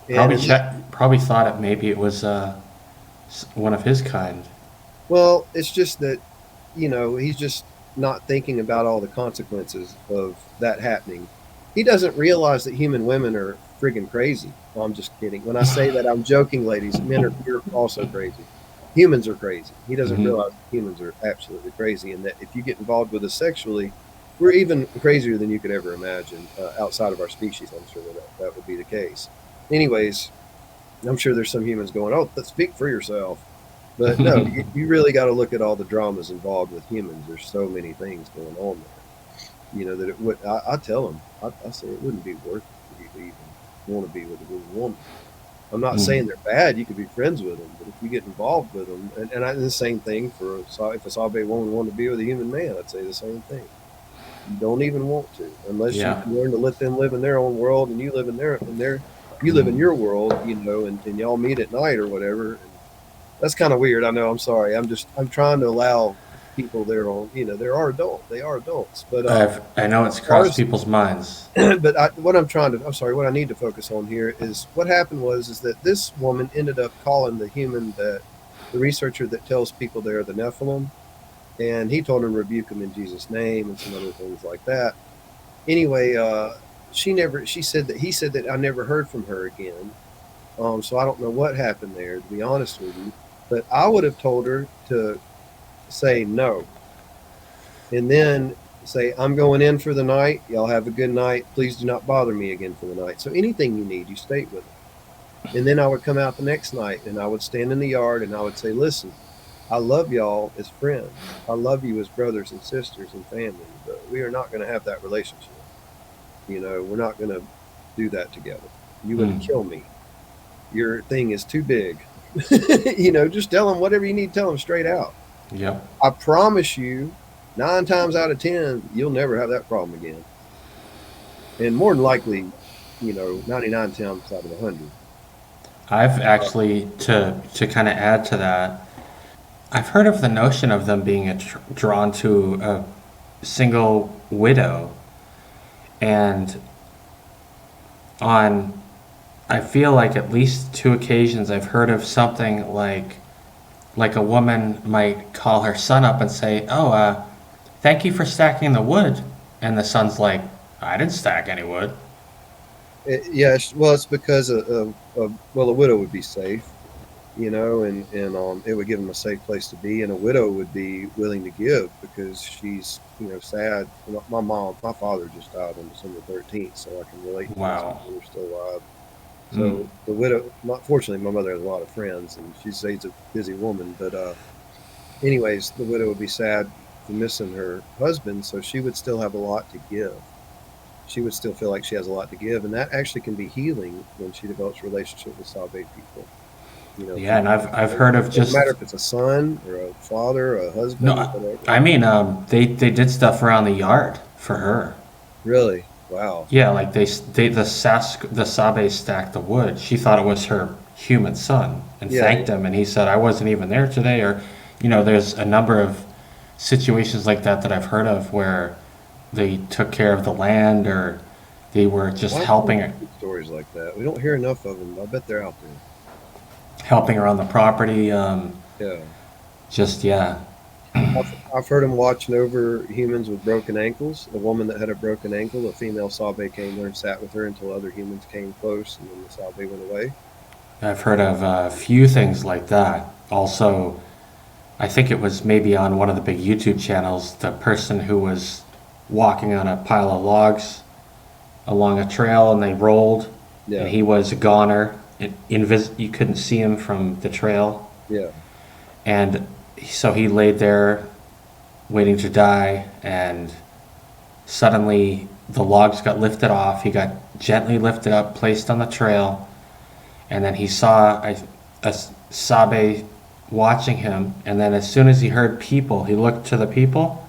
and Probably probably thought it maybe it was one of his kind. well, it's just that he's just not thinking about all the consequences of that happening. He doesn't realize that human women are friggin' crazy. No, I'm just kidding. When I say that, I'm joking, ladies. You're also crazy. Humans are crazy. He doesn't Hmm. realize that humans are absolutely crazy, and that if you get involved with us sexually, we're even crazier than you could ever imagine outside of our species. I'm sure that would be the case. Anyways, I'm sure there's some humans going, "Oh, let's speak for yourself." But no, you really got to look at all the dramas involved with humans. There's so many things going on there. That it would. I tell them, I say it wouldn't be worth it for you to even want to be with a woman. I'm not Mm. saying they're bad. You could be friends with them, but if you get involved with them, and the same thing for if a Sabe woman wanted to be with a human man, I'd say the same thing. You don't even want to unless you Yeah. can learn to let them live in their own world and you live you live in Mm. your world, and y'all meet at night or whatever. And that's kind of weird. I know. I'm sorry. I'm trying to allow people their own. They are adults. But I know it's as far crossed as people's minds. but I'm sorry. What I need to focus on here is what happened is that this woman ended up calling the researcher that tells people they're the Nephilim, and he told her to rebuke them in Jesus' name and some other things like that. Anyway, she said that he said that I never heard from her again. So I don't know what happened there, to be honest with you. But I would have told her to say no, and then say, "I'm going in for the night. Y'all have a good night. Please do not bother me again for the night." So anything you need, you state with them. And then I would come out the next night and I would stand in the yard and I would say, "Listen, I love y'all as friends. I love you as brothers and sisters and family, but we are not going to have that relationship. We're not going to do that together. You would Mm. kill me. Your thing is too big." Just tell them whatever you need to tell them straight out. Yep. I promise you, 9 times out of 10, you'll never have that problem again. And more than likely, 99 times out of 100. I've actually to kind of add to that. I've heard of the notion of them being drawn to a single widow, and on I feel like at least two occasions I've heard of something like a woman might call her son up and say, "Oh, thank you for stacking the wood," and the son's like, "I didn't stack any wood." Yeah, well, it's because well, a widow would be safe. and it would give them a safe place to be, and a widow would be willing to give because she's sad. My father just died on December 13th, so I can relate to this Wow. because they're still alive. Mm. So the widow, not fortunately, my mother has a lot of friends, and she's a busy woman. But anyways, the widow would be sad for missing her husband, so she would still have a lot to give. She would still feel like she has a lot to give, and that actually can be healing when she develops a relationship with Sabe people. Yeah, and People. I've heard of It doesn't matter just if it's a son or a father or a no. husband, whatever. I mean, they did stuff around the yard for her. Really? Wow. Yeah, like the Sabe stacked the wood. She thought it was her human son and Yeah, thanked him, and he said, "I wasn't even there today." Or, there's a number of situations like that that I've heard of where they took care of the land or they were just lots of good stories like that. We don't hear enough of them. I bet they're out helping her on the property. there. Yeah. Just yeah, I've heard them watching over humans with broken ankles. The woman that had a broken ankle, a female Sabe came there and sat with her until other humans came close, and then the Sabe went away. I've heard of a few things like that. Also, I think it was maybe on one of the big YouTube channels, the person who was walking on a pile of logs along a trail and they rolled and Yeah, he was a goner. You couldn't see him from the trail. yeah, And so he laid there waiting to die and suddenly the logs got lifted off. He got gently lifted up, placed on the trail, and then he saw a Sabe watching him. And then as soon as he heard people, he looked to the people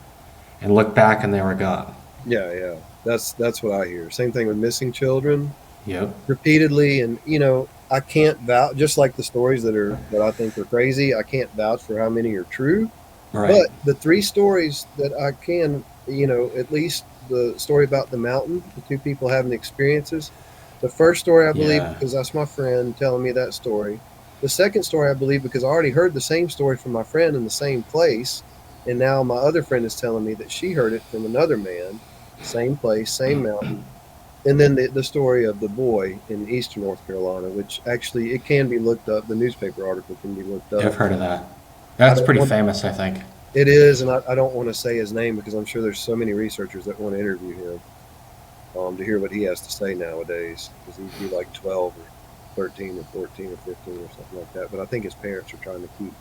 and looked back, and they were gone. yeah. That's what I hear. Same thing with missing children Yep. repeatedly, and I can't vouch. Just like the stories that I think are crazy, I can't vouch for how many are true. Right. But the three stories that I can, at least the story about the mountain, the two people having experiences. The first story I believe Yeah. because that's my friend telling me that story. The second story I believe because I already heard the same story from my friend in the same place, and now my other friend is telling me that she heard it from another man, same place, same mountain. And then the story of the boy in eastern North Carolina, which actually it can be looked up. The newspaper article can be looked I've up. heard of that. I That's don't pretty want famous, I think. It is, and I don't want to say his name because I'm sure there's so many researchers that want to interview him to hear what he has to say nowadays. Because he'd be like 12 or 13 or 14 or 15 or something like that. But I think his parents are trying to keep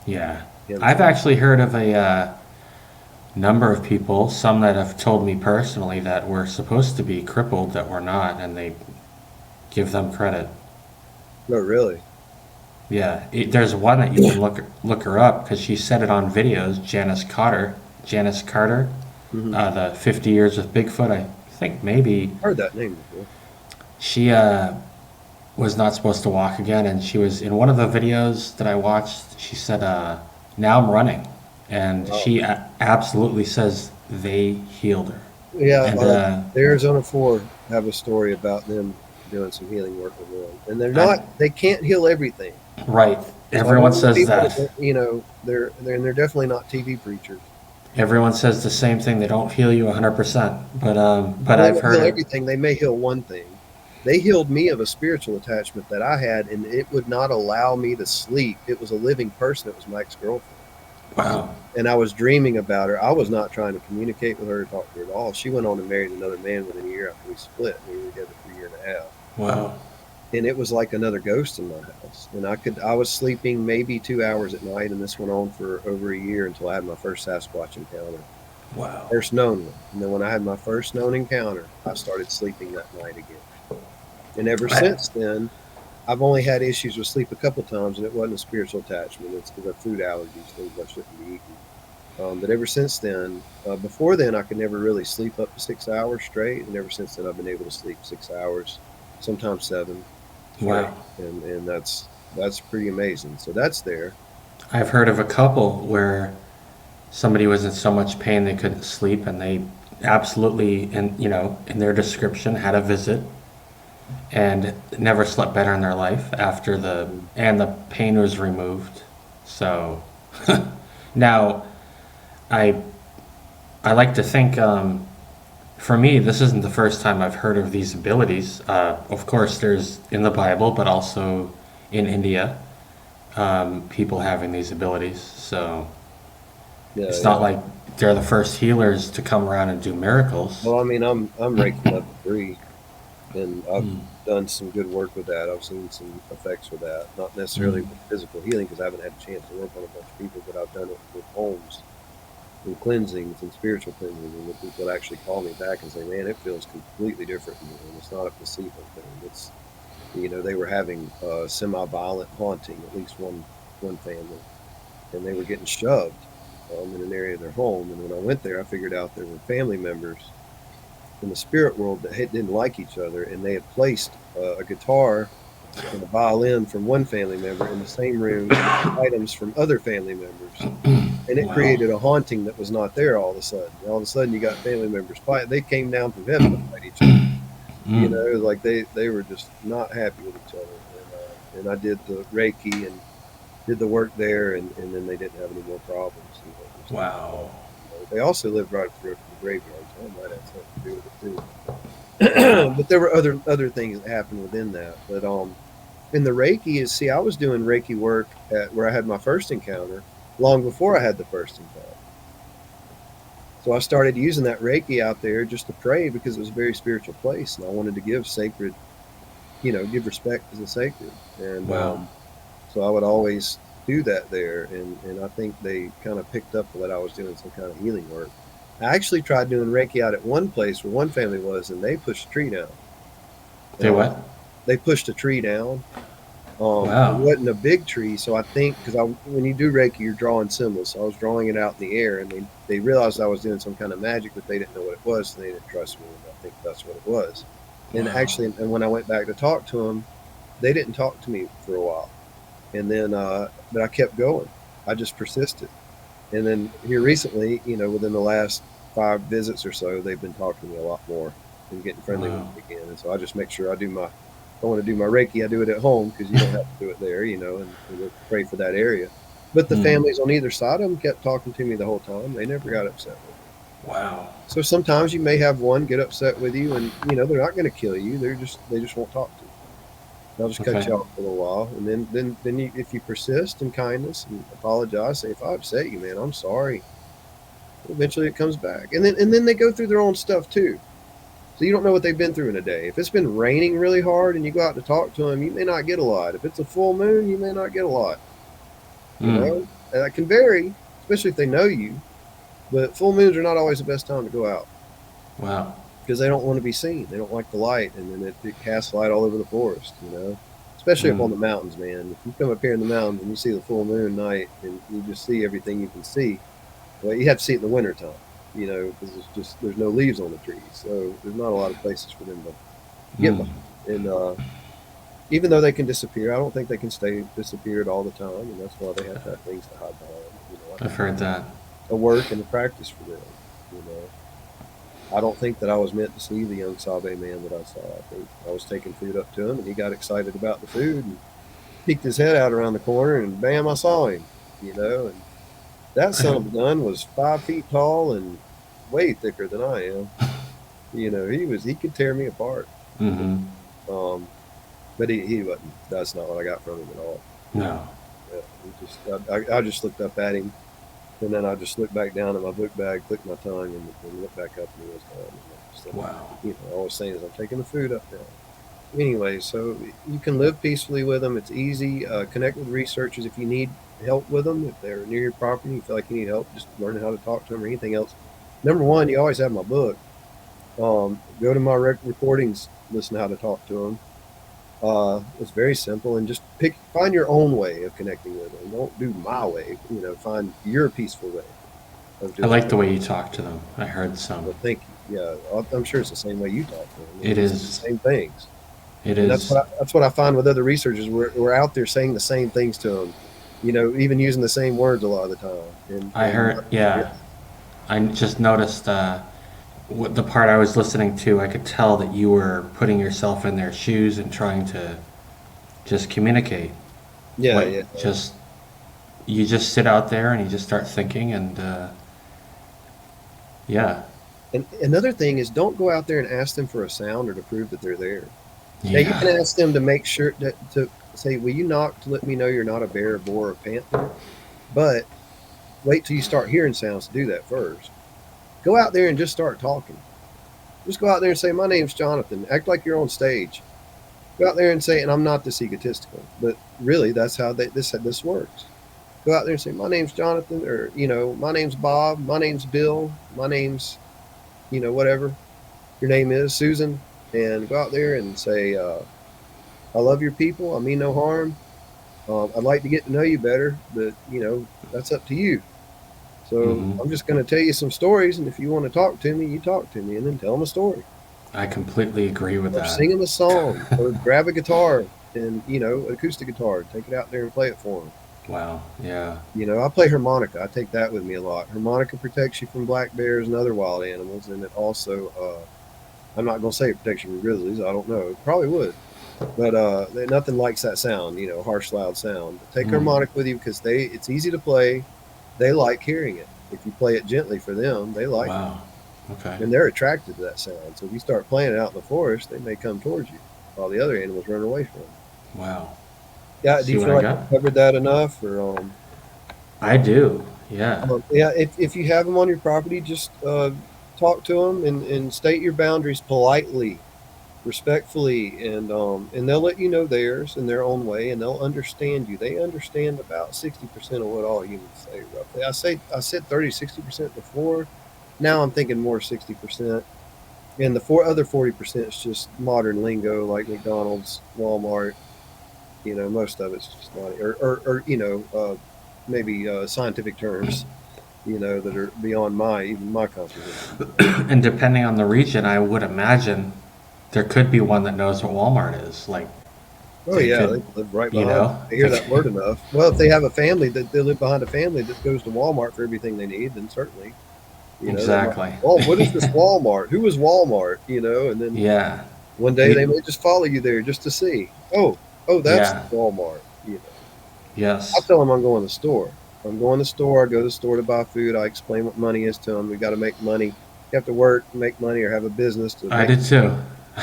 Yeah. him I've from. actually heard of a number of people, some that have told me personally that were supposed to be crippled that were not, and they give them credit. No, really. Yeah, there's one that you can look her up because she said it on videos. Janice Carter, Hmm. the 50 years with Bigfoot. I think maybe Heard that name before. she was not supposed to walk again, and she was in one of the videos that I watched. She said, "Now I'm running," and Wow. she absolutely says they healed her. Yeah, And the Arizona Four have a story about them doing some healing work with them, and I, they can't heal everything. right, So I everyone know says people that. that, they're definitely not TV preachers. Everyone says the same thing. They don't heal you 100%, but Well, they I've won't heard heal it. everything. They may heal one thing. They healed me of a spiritual attachment that I had, and it would not allow me to sleep. It was a living person. It was my ex-girlfriend. Wow, And I was dreaming about her. I was not trying to communicate with her or talk to her at all. She went on and married another man within a year after we split. We were together for a year and a half. wow, And it was like another ghost in my house. And I was sleeping maybe 2 hours at night, and this went on for over a year until I had my first Sasquatch encounter. wow. First known one. And then when I had my first known encounter, I started sleeping that night again. And ever I, since then, I've only had issues with sleep a couple times, and it wasn't a spiritual attachment. It's because of food allergies, things I shouldn't be eating. But ever since then, before then, I could never really sleep up to 6 hours straight. And ever since then, I've been able to sleep 6 hours, sometimes seven straight. wow. And that's pretty amazing. So that's there. I've heard of a couple where somebody was in so much pain they couldn't sleep, and they absolutely, in their description, had a visit and never slept better in their life after the pain was removed. So now I I like to think, for me, this isn't the first time I've heard of these abilities. Of course, there's in the Bible, but also in India. people having these abilities. So Yeah, it's yeah. not like they're the first healers to come around and do miracles. Well, I mean, I'm Reiki level 3, and I've done some good work with that. I've seen some effects with that, not necessarily with physical healing because I haven't had a chance to work on a bunch of people, but I've done it with homes and cleansings and spiritual cleansings, and the people actually call me back and say, "Man, it feels completely different," and it's not a placebo thing. It's they were having a semi-violent haunting, at least one family, and they were getting shoved in an area of their home. And when I went there, I figured out there were family members in the spirit world that didn't like each other, and they had placed a guitar and a violin from one family member in the same room with items from other family members. And it Wow. created a haunting that was not there all of a sudden. All of a sudden, you got family members fight. They came down from heaven to fight each other. It was like they were just not happy with each other. And I did the Reiki and did the work there, and then they didn't have any more problems. It was like, Wow. they also lived right up the road from the graveyard, so I might have something to do with it too. Wow. But there were other things that happened within that. But in the Reiki is, see, I was doing Reiki work at where I had my first encounter long before I had the first encounter. So I started using that Reiki out there just to pray because it was a very spiritual place, and I wanted to give sacred, give respect to the sacred. And Wow. so I would always do that there, and I think they kind of picked up that I was doing some kind of healing work. I actually tried doing Reiki out at one place where one family was, and they pushed a tree down. They Uh, what? they pushed a tree down. It Wow. wasn't a big tree, so I think because when you do Reiki, you're drawing symbols. So I was drawing it out in the air, and they realized I was doing some kind of magic, but they didn't know what it was, so they didn't trust me. And I think that's what it was. And Wow. actually, and when I went back to talk to them, they didn't talk to me for a while, and then but I kept going. I just persisted, and then here recently, within the last 5 visits or so, they've been talking to me a lot more and getting friendly with Wow. me again. And so I just make sure I want to do my Reiki, I do it at home because you don't have to do it there, and pray for that area. But the families on either side of them kept talking to me the whole time. They never got upset with me. Wow. So sometimes you may have one get upset with you, and they're not going to kill you. They just won't talk to you. They'll just cut Okay. you off for a little while, and then if you persist in kindness and apologize, say, if I upset you, man, I'm sorry. Eventually, it comes back, and then they go through their own stuff too. So you don't know what they've been through in a day. If it's been raining really hard and you go out to talk to them, you may not get a lot. If it's a full moon, you may not get a lot. Mm. And that can vary, especially if they know you. But full moons are not always the best time to go out Wow. because they don't want to be seen. They don't like the light, and then it casts light all over the forest. Especially up on Mm. the mountains, man. If you come up here in the mountains and you see the full moon night and you just see everything you can see, well, you have to see it in the wintertime. Because there's no leaves on the trees, so there's not a lot of places for them to get Mm. behind. And even though they can disappear, I don't think they can stay disappeared all the time, and that's why they have to have things to hide behind. I I've think heard that. a work and a practice for them. You know, I don't think that I was meant to see the young Sabe man that I saw. I think I was taking food up to him, and he got excited about the food and peeked his head out around the corner, and bam, I saw him. And that I son heard, of a gun was 5 feet tall and way thicker than I am. He could tear me apart. mm-hmm. Um, but he wasn't. That's not what I got from him at all. No. I just looked up at him, and then I just looked back down at my book bag, clicked my tongue, and looked back up, and he was gone. And I just, Wow. all I was saying is, I'm taking the food up now. Anyway, so you can live peacefully with them. It's easy. Connect with researchers if you need help with them. If they're near your property, you feel like you need help, just learning how to talk to them or anything else. Number one, you always have my book. Go to my recordings, listen to how to talk to them. It's very simple, and just find your own way of connecting with them. Don't do my way. Find your peaceful way of I doing like it. the way you talk to them. I heard some. Well, thank you. Yeah, I'm sure it's the same way you talk to them. It It's the is. same things. It And that's is. what I find with other researchers. We're out there saying the same things to them, even using the same words a lot of the time. I And heard. yeah, Yeah. I just noticed what the part I was listening to. I could tell that you were putting yourself in their shoes and trying to just communicate. yeah, What yeah. just you just sit out there and you just start thinking and yeah, And another thing is, don't go out there and ask them for a sound or to prove that they're there. Now you can yeah, ask them to make sure that to say, will you knock to let me know you're not a bear, boar, or panther? But wait till you start hearing sounds to do that first. Go out there and just start talking. Just go out there and say, my name's Jonathan. Act like you're on stage. Go out there and say, and I'm not this egotistical, but really that's how this works. Go out there and say, my name's Jonathan, or, my name's Bob, my name's Bill, my name's, whatever your name is, Susan, and go out there and say, I love your people. I mean no harm. I'd like to get to know you better, but, that's up to you. So I'm just going to tell you some stories, and if you want to talk to me, you talk to me, and then tell them a story. I completely agree with Or that. sing them a song, or grab a guitar and, acoustic guitar, take it out there and play it for them. Wow. Yeah. I play harmonica. I take that with me a lot. Harmonica protects you from black bears and other wild animals, and it also, I'm not going to say it protects you from grizzlies. I don't know. It probably would. But nothing likes that sound, harsh, loud sound. But take harmonica with you because it's easy to play. They like hearing it. If you play it gently for them, they like it. Okay. And they're attracted to that sound. So if you start playing it out in the forest, they may come towards you while the other animals run away from them. Wow. Yeah, do you feel like I've covered that enough? Or I do. Yeah. Yeah, if you have them on your property, just talk to them and state your boundaries politely, respectfully, and they'll let you know theirs in their own way, and they'll understand you. They understand about 60% of what all humans say, roughly. I said 30-60% before. Now I'm thinking more 60%. And the other 40% is just modern lingo like McDonald's, Walmart. Most of it's just not, or maybe scientific terms, that are beyond my comprehension. And depending on the region, I would imagine there could be one that knows what Walmart is. Like, oh yeah, they live right behind. They hear that word enough. Well, if they have a family that they live behind a family that goes to Walmart for everything they need, then certainly. Exactly. Well, what is this Walmart? Who is Walmart? And then one day they may just follow you there just to see. Oh, that's Walmart. Yes. I'll tell them I'm going to the store. I'm going to the store. I go to the store to buy food. I explain what money is to them. We got to make money. You have to work, make money, or have a business. I did too.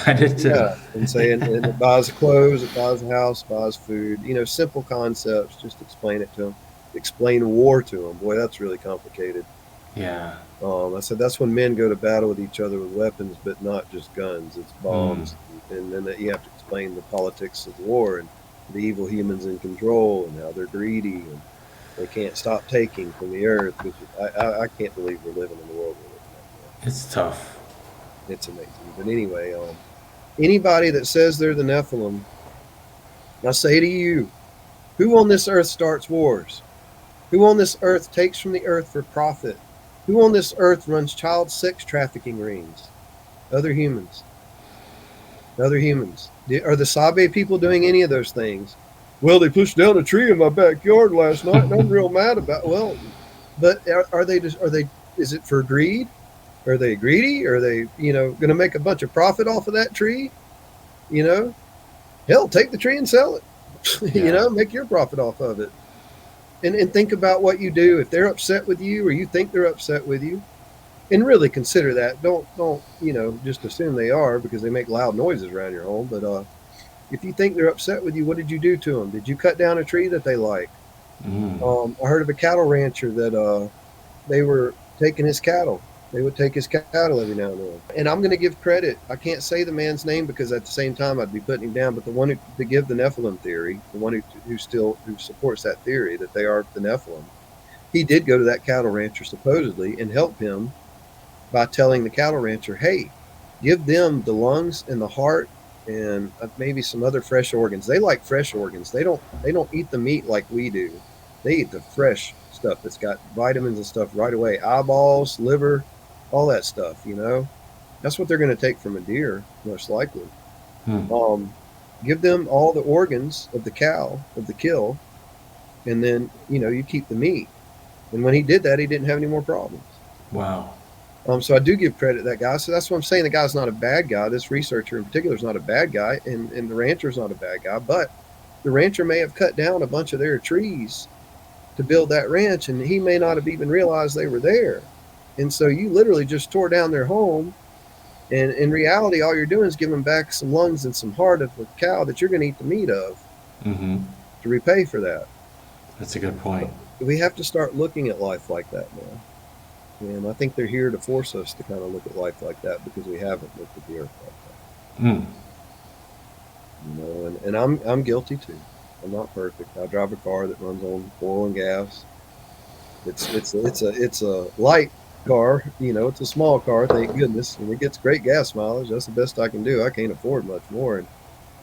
Yeah, and it buys clothes, it buys a house, buys food. Simple concepts. Just explain it to them. Explain war to them. Boy, that's really complicated. Yeah. I said that's when men go to battle with each other with weapons, but not just guns. It's bombs, and then you have to explain the politics of the war and the evil humans in control and how they're greedy and they can't stop taking from the earth. Which I can't believe we're living in the world we're living in. It's tough. It's amazing. But anyway, anybody that says they're the Nephilim, I say to you, who on this earth starts wars? Who on this earth takes from the earth for profit? Who on this earth runs child sex trafficking rings? Other humans. Other humans. Are the Sabe people doing any of those things? Well, they pushed down a tree in my backyard last night, and I'm real mad about it. Well, but are they? Is it for greed? Are they greedy? Are they, going to make a bunch of profit off of that tree? Hell, take the tree and sell it. Make your profit off of it. And think about what you do. If they're upset with you or you think they're upset with you, and really consider that. Don't just assume they are because they make loud noises around your home. But if you think they're upset with you, what did you do to them? Did you cut down a tree that they like? I heard of a cattle rancher that they were taking his cattle. They would take his cattle every now and then. And I'm going to give credit. I can't say the man's name because at the same time I'd be putting him down. But the one to give the Nephilim theory, the one who supports that theory that they are the Nephilim, he did go to that cattle rancher supposedly and help him by telling the cattle rancher, hey, give them the lungs and the heart and maybe some other fresh organs. They like fresh organs. They don't eat the meat like we do. They eat the fresh stuff that's got vitamins and stuff right away. Eyeballs, liver, all that stuff, That's what they're going to take from a deer, most likely. Give them all the organs of the cow, of the kill, and then, you keep the meat. And when he did that, he didn't have any more problems. Wow. So I do give credit to that guy. So that's what I'm saying. The guy's not a bad guy. This researcher in particular is not a bad guy, and the rancher's not a bad guy. But the rancher may have cut down a bunch of their trees to build that ranch, and he may not have even realized they were there. And so you literally just tore down their home. And in reality, all you're doing is giving back some lungs and some heart of a cow that you're going to eat the meat of. Mm-hmm. to repay for that. That's a good point. We have to start looking at life like that now. And I think they're here to force us to kind of look at life like that because we haven't looked at the earth like that. Mm. And I'm guilty too. I'm not perfect. I drive a car that runs on oil and gas. It's a light car. It's a small car, thank goodness, and it gets great gas mileage. That's the best I can do. I can't afford much more.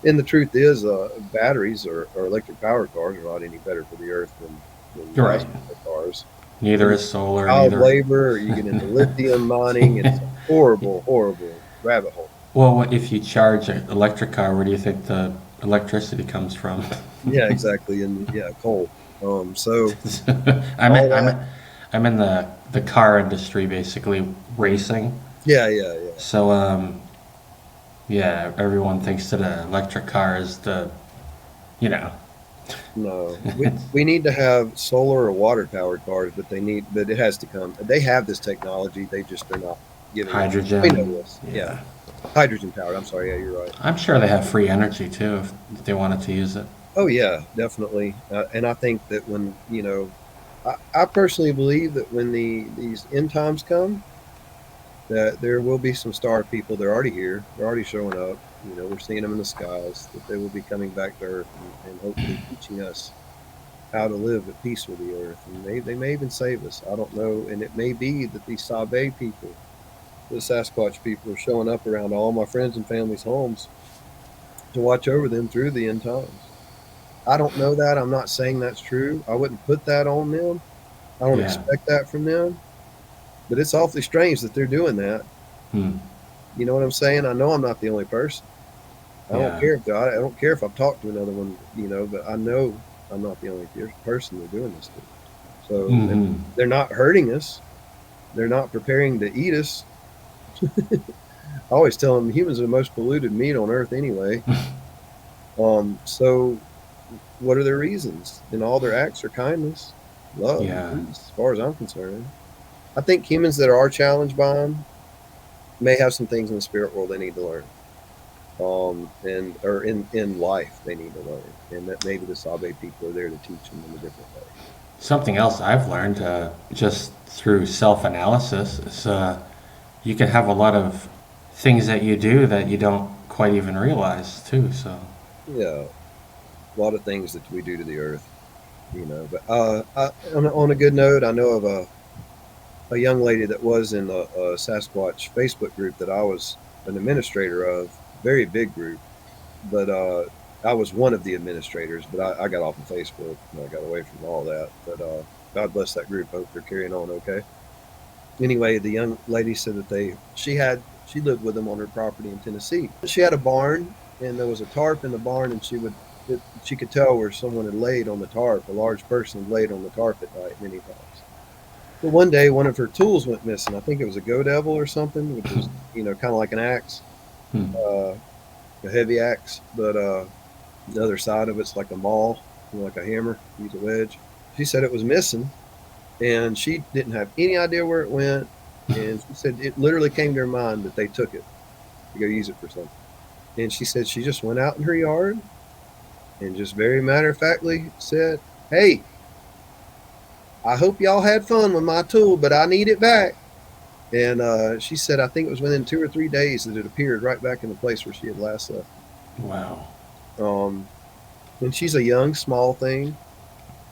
And the truth is, batteries or electric power cars are not any better for the earth than You're gas right. cars. Neither And is solar, child neither. labor, or you get into lithium mining. It's a horrible, horrible rabbit hole. Well, if you charge an electric car, where do you think the electricity comes from? Yeah, exactly. And yeah, coal. So I'm in, all I'm that. in, I'm in the car industry, basically racing. Yeah, yeah, yeah. So yeah, everyone thinks that an electric car is you know, No, we need to have solar or water powered cars, but it has to come. They have this technology. They're not giving it to us. We know hydrogen. this. Yeah, Yeah, hydrogen powered. I'm sorry. Yeah, you're right. I'm sure they have free energy too if they wanted to use it. Oh yeah, definitely. And I think that I personally believe that when these end times come, that there will be some star people. They're already here. They're already showing up. We're seeing them in the skies. That they will be coming back to Earth and hopefully teaching us how to live at peace with the earth. And they may even save us. I don't know. And it may be that these Sabe people, the Sasquatch people, are showing up around all my friends and family's homes to watch over them through the end times. I don't know that. I'm not saying that's true. I wouldn't put that on them. I don't Yeah. expect that from them. But it's awfully strange that they're doing that. Hmm. You know what I'm saying? I know I'm not the only person. I don't Yeah. care if I don't care if I've talked to another one, but I know I'm not the only person they're doing this to. So Hmm. they're not hurting us. They're not preparing to eat us. I always tell them humans are the most polluted meat on earth anyway. So what are their reasons? And all their acts are kindness, love, and Yeah. peace, as far as I'm concerned. I think humans that are challenged by them may have some things in the spirit world they need to learn. And or in life they need to learn, and that maybe the Sabe people are there to teach them in a different way. Something else I've learned just through self-analysis is you can have a lot of things that you do that you don't quite even realize too. So Yeah, a lot of things that we do to the earth, But on a good note, I know of a young lady that was in a Sasquatch Facebook group that I was an administrator of, very big group, but I was one of the administrators, but I got off of Facebook and I got away from all that. But God bless that group. I hope they're carrying on okay. Anyway, the young lady said that she lived with them on her property in Tennessee. She had a barn and there was a tarp in the barn, and she could tell where someone had laid on the tarp. A large person had laid on the tarp at night many times. But one day, one of her tools went missing. I think it was a go devil or something, which is kind of like an axe, hmm. uh, a heavy axe. But the other side of it's like a maul, like a hammer. Use a wedge. She said it was missing, and she didn't have any idea where it went. And she said it literally came to her mind that they took it to go use it for something. And she said she just went out in her yard and just very matter of factly said, "Hey, I hope y'all had fun with my tool, but I need it back." And she said, I think it was within 2 or 3 days that it appeared right back in the place where she had last left. Wow. Um, and she's a young, small thing.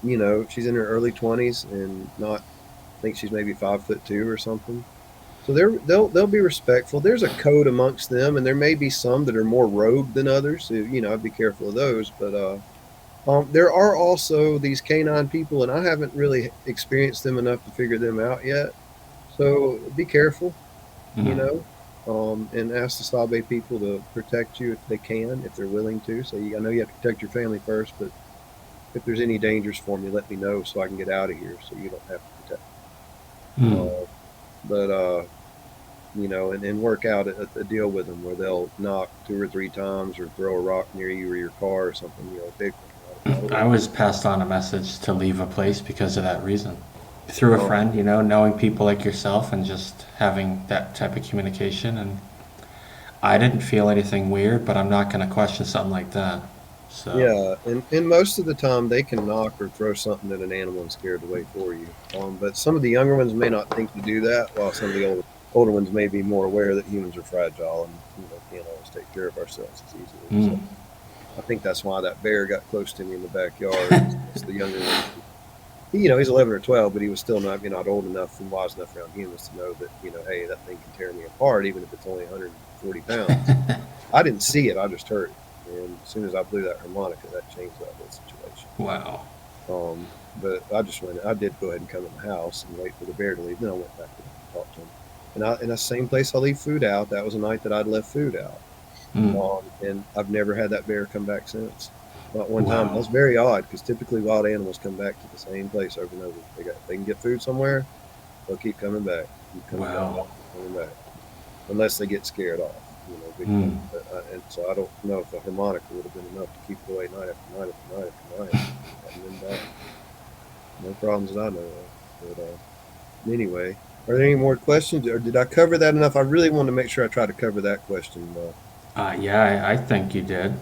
She's in her early 20s and not. I think she's maybe 5'2" or something. So they'll be respectful. There's a code amongst them, and there may be some that are more rogue than others. So, I'd be careful of those. But there are also these canine people, and I haven't really experienced them enough to figure them out yet. So be careful, you Hmm. know, and ask the Sabe people to protect you if they can, if they're willing to. So I know you have to protect your family first, but if there's any dangers for me, let me know so I can get out of here so you don't have to protect me. Hmm. But and work out a deal with them where they'll knock 2 or 3 times or throw a rock near you or your car or something, big one. I was passed on a message to leave a place because of that reason. Through a Oh, friend, knowing people like yourself and just having that type of communication. And I didn't feel anything weird, but I'm not going to question something like that. So, Yeah, and most of the time they can knock or throw something at an animal and scare it away for you. But some of the younger ones may not think to do that, while some of the older ones may be more aware that humans are fragile and can't always take care of ourselves as easily. So mm, I think that's why that bear got close to me in the backyard. It's the younger one. He's 11 or 12, but he was still not old enough and wise enough around humans to know that hey, that thing can tear me apart, even if it's only 140 pounds. I didn't see it; I just heard it, and as soon as I blew that harmonica, that changed that whole situation. wow. But I did go ahead and come in the house and wait for the bear to leave. Then I went back and talked to him. And in the same place I leave food out, that was a night that I'd left food out. Mm, And I've never had that bear come back since. Not one time. wow. That's very odd because typically wild animals come back to the same place over and over. If they can get food somewhere, they'll keep coming back, keep coming back, Wow. coming back, unless they get scared off, big time. Mm. And so I don't know if the harmonica would have been enough to keep it away night after night after night after night. Hadn't been back. No problems that I know of. But anyway, are there any more questions, or did I cover that enough? I really want to make sure I try to cover that question. Yeah, I think you did.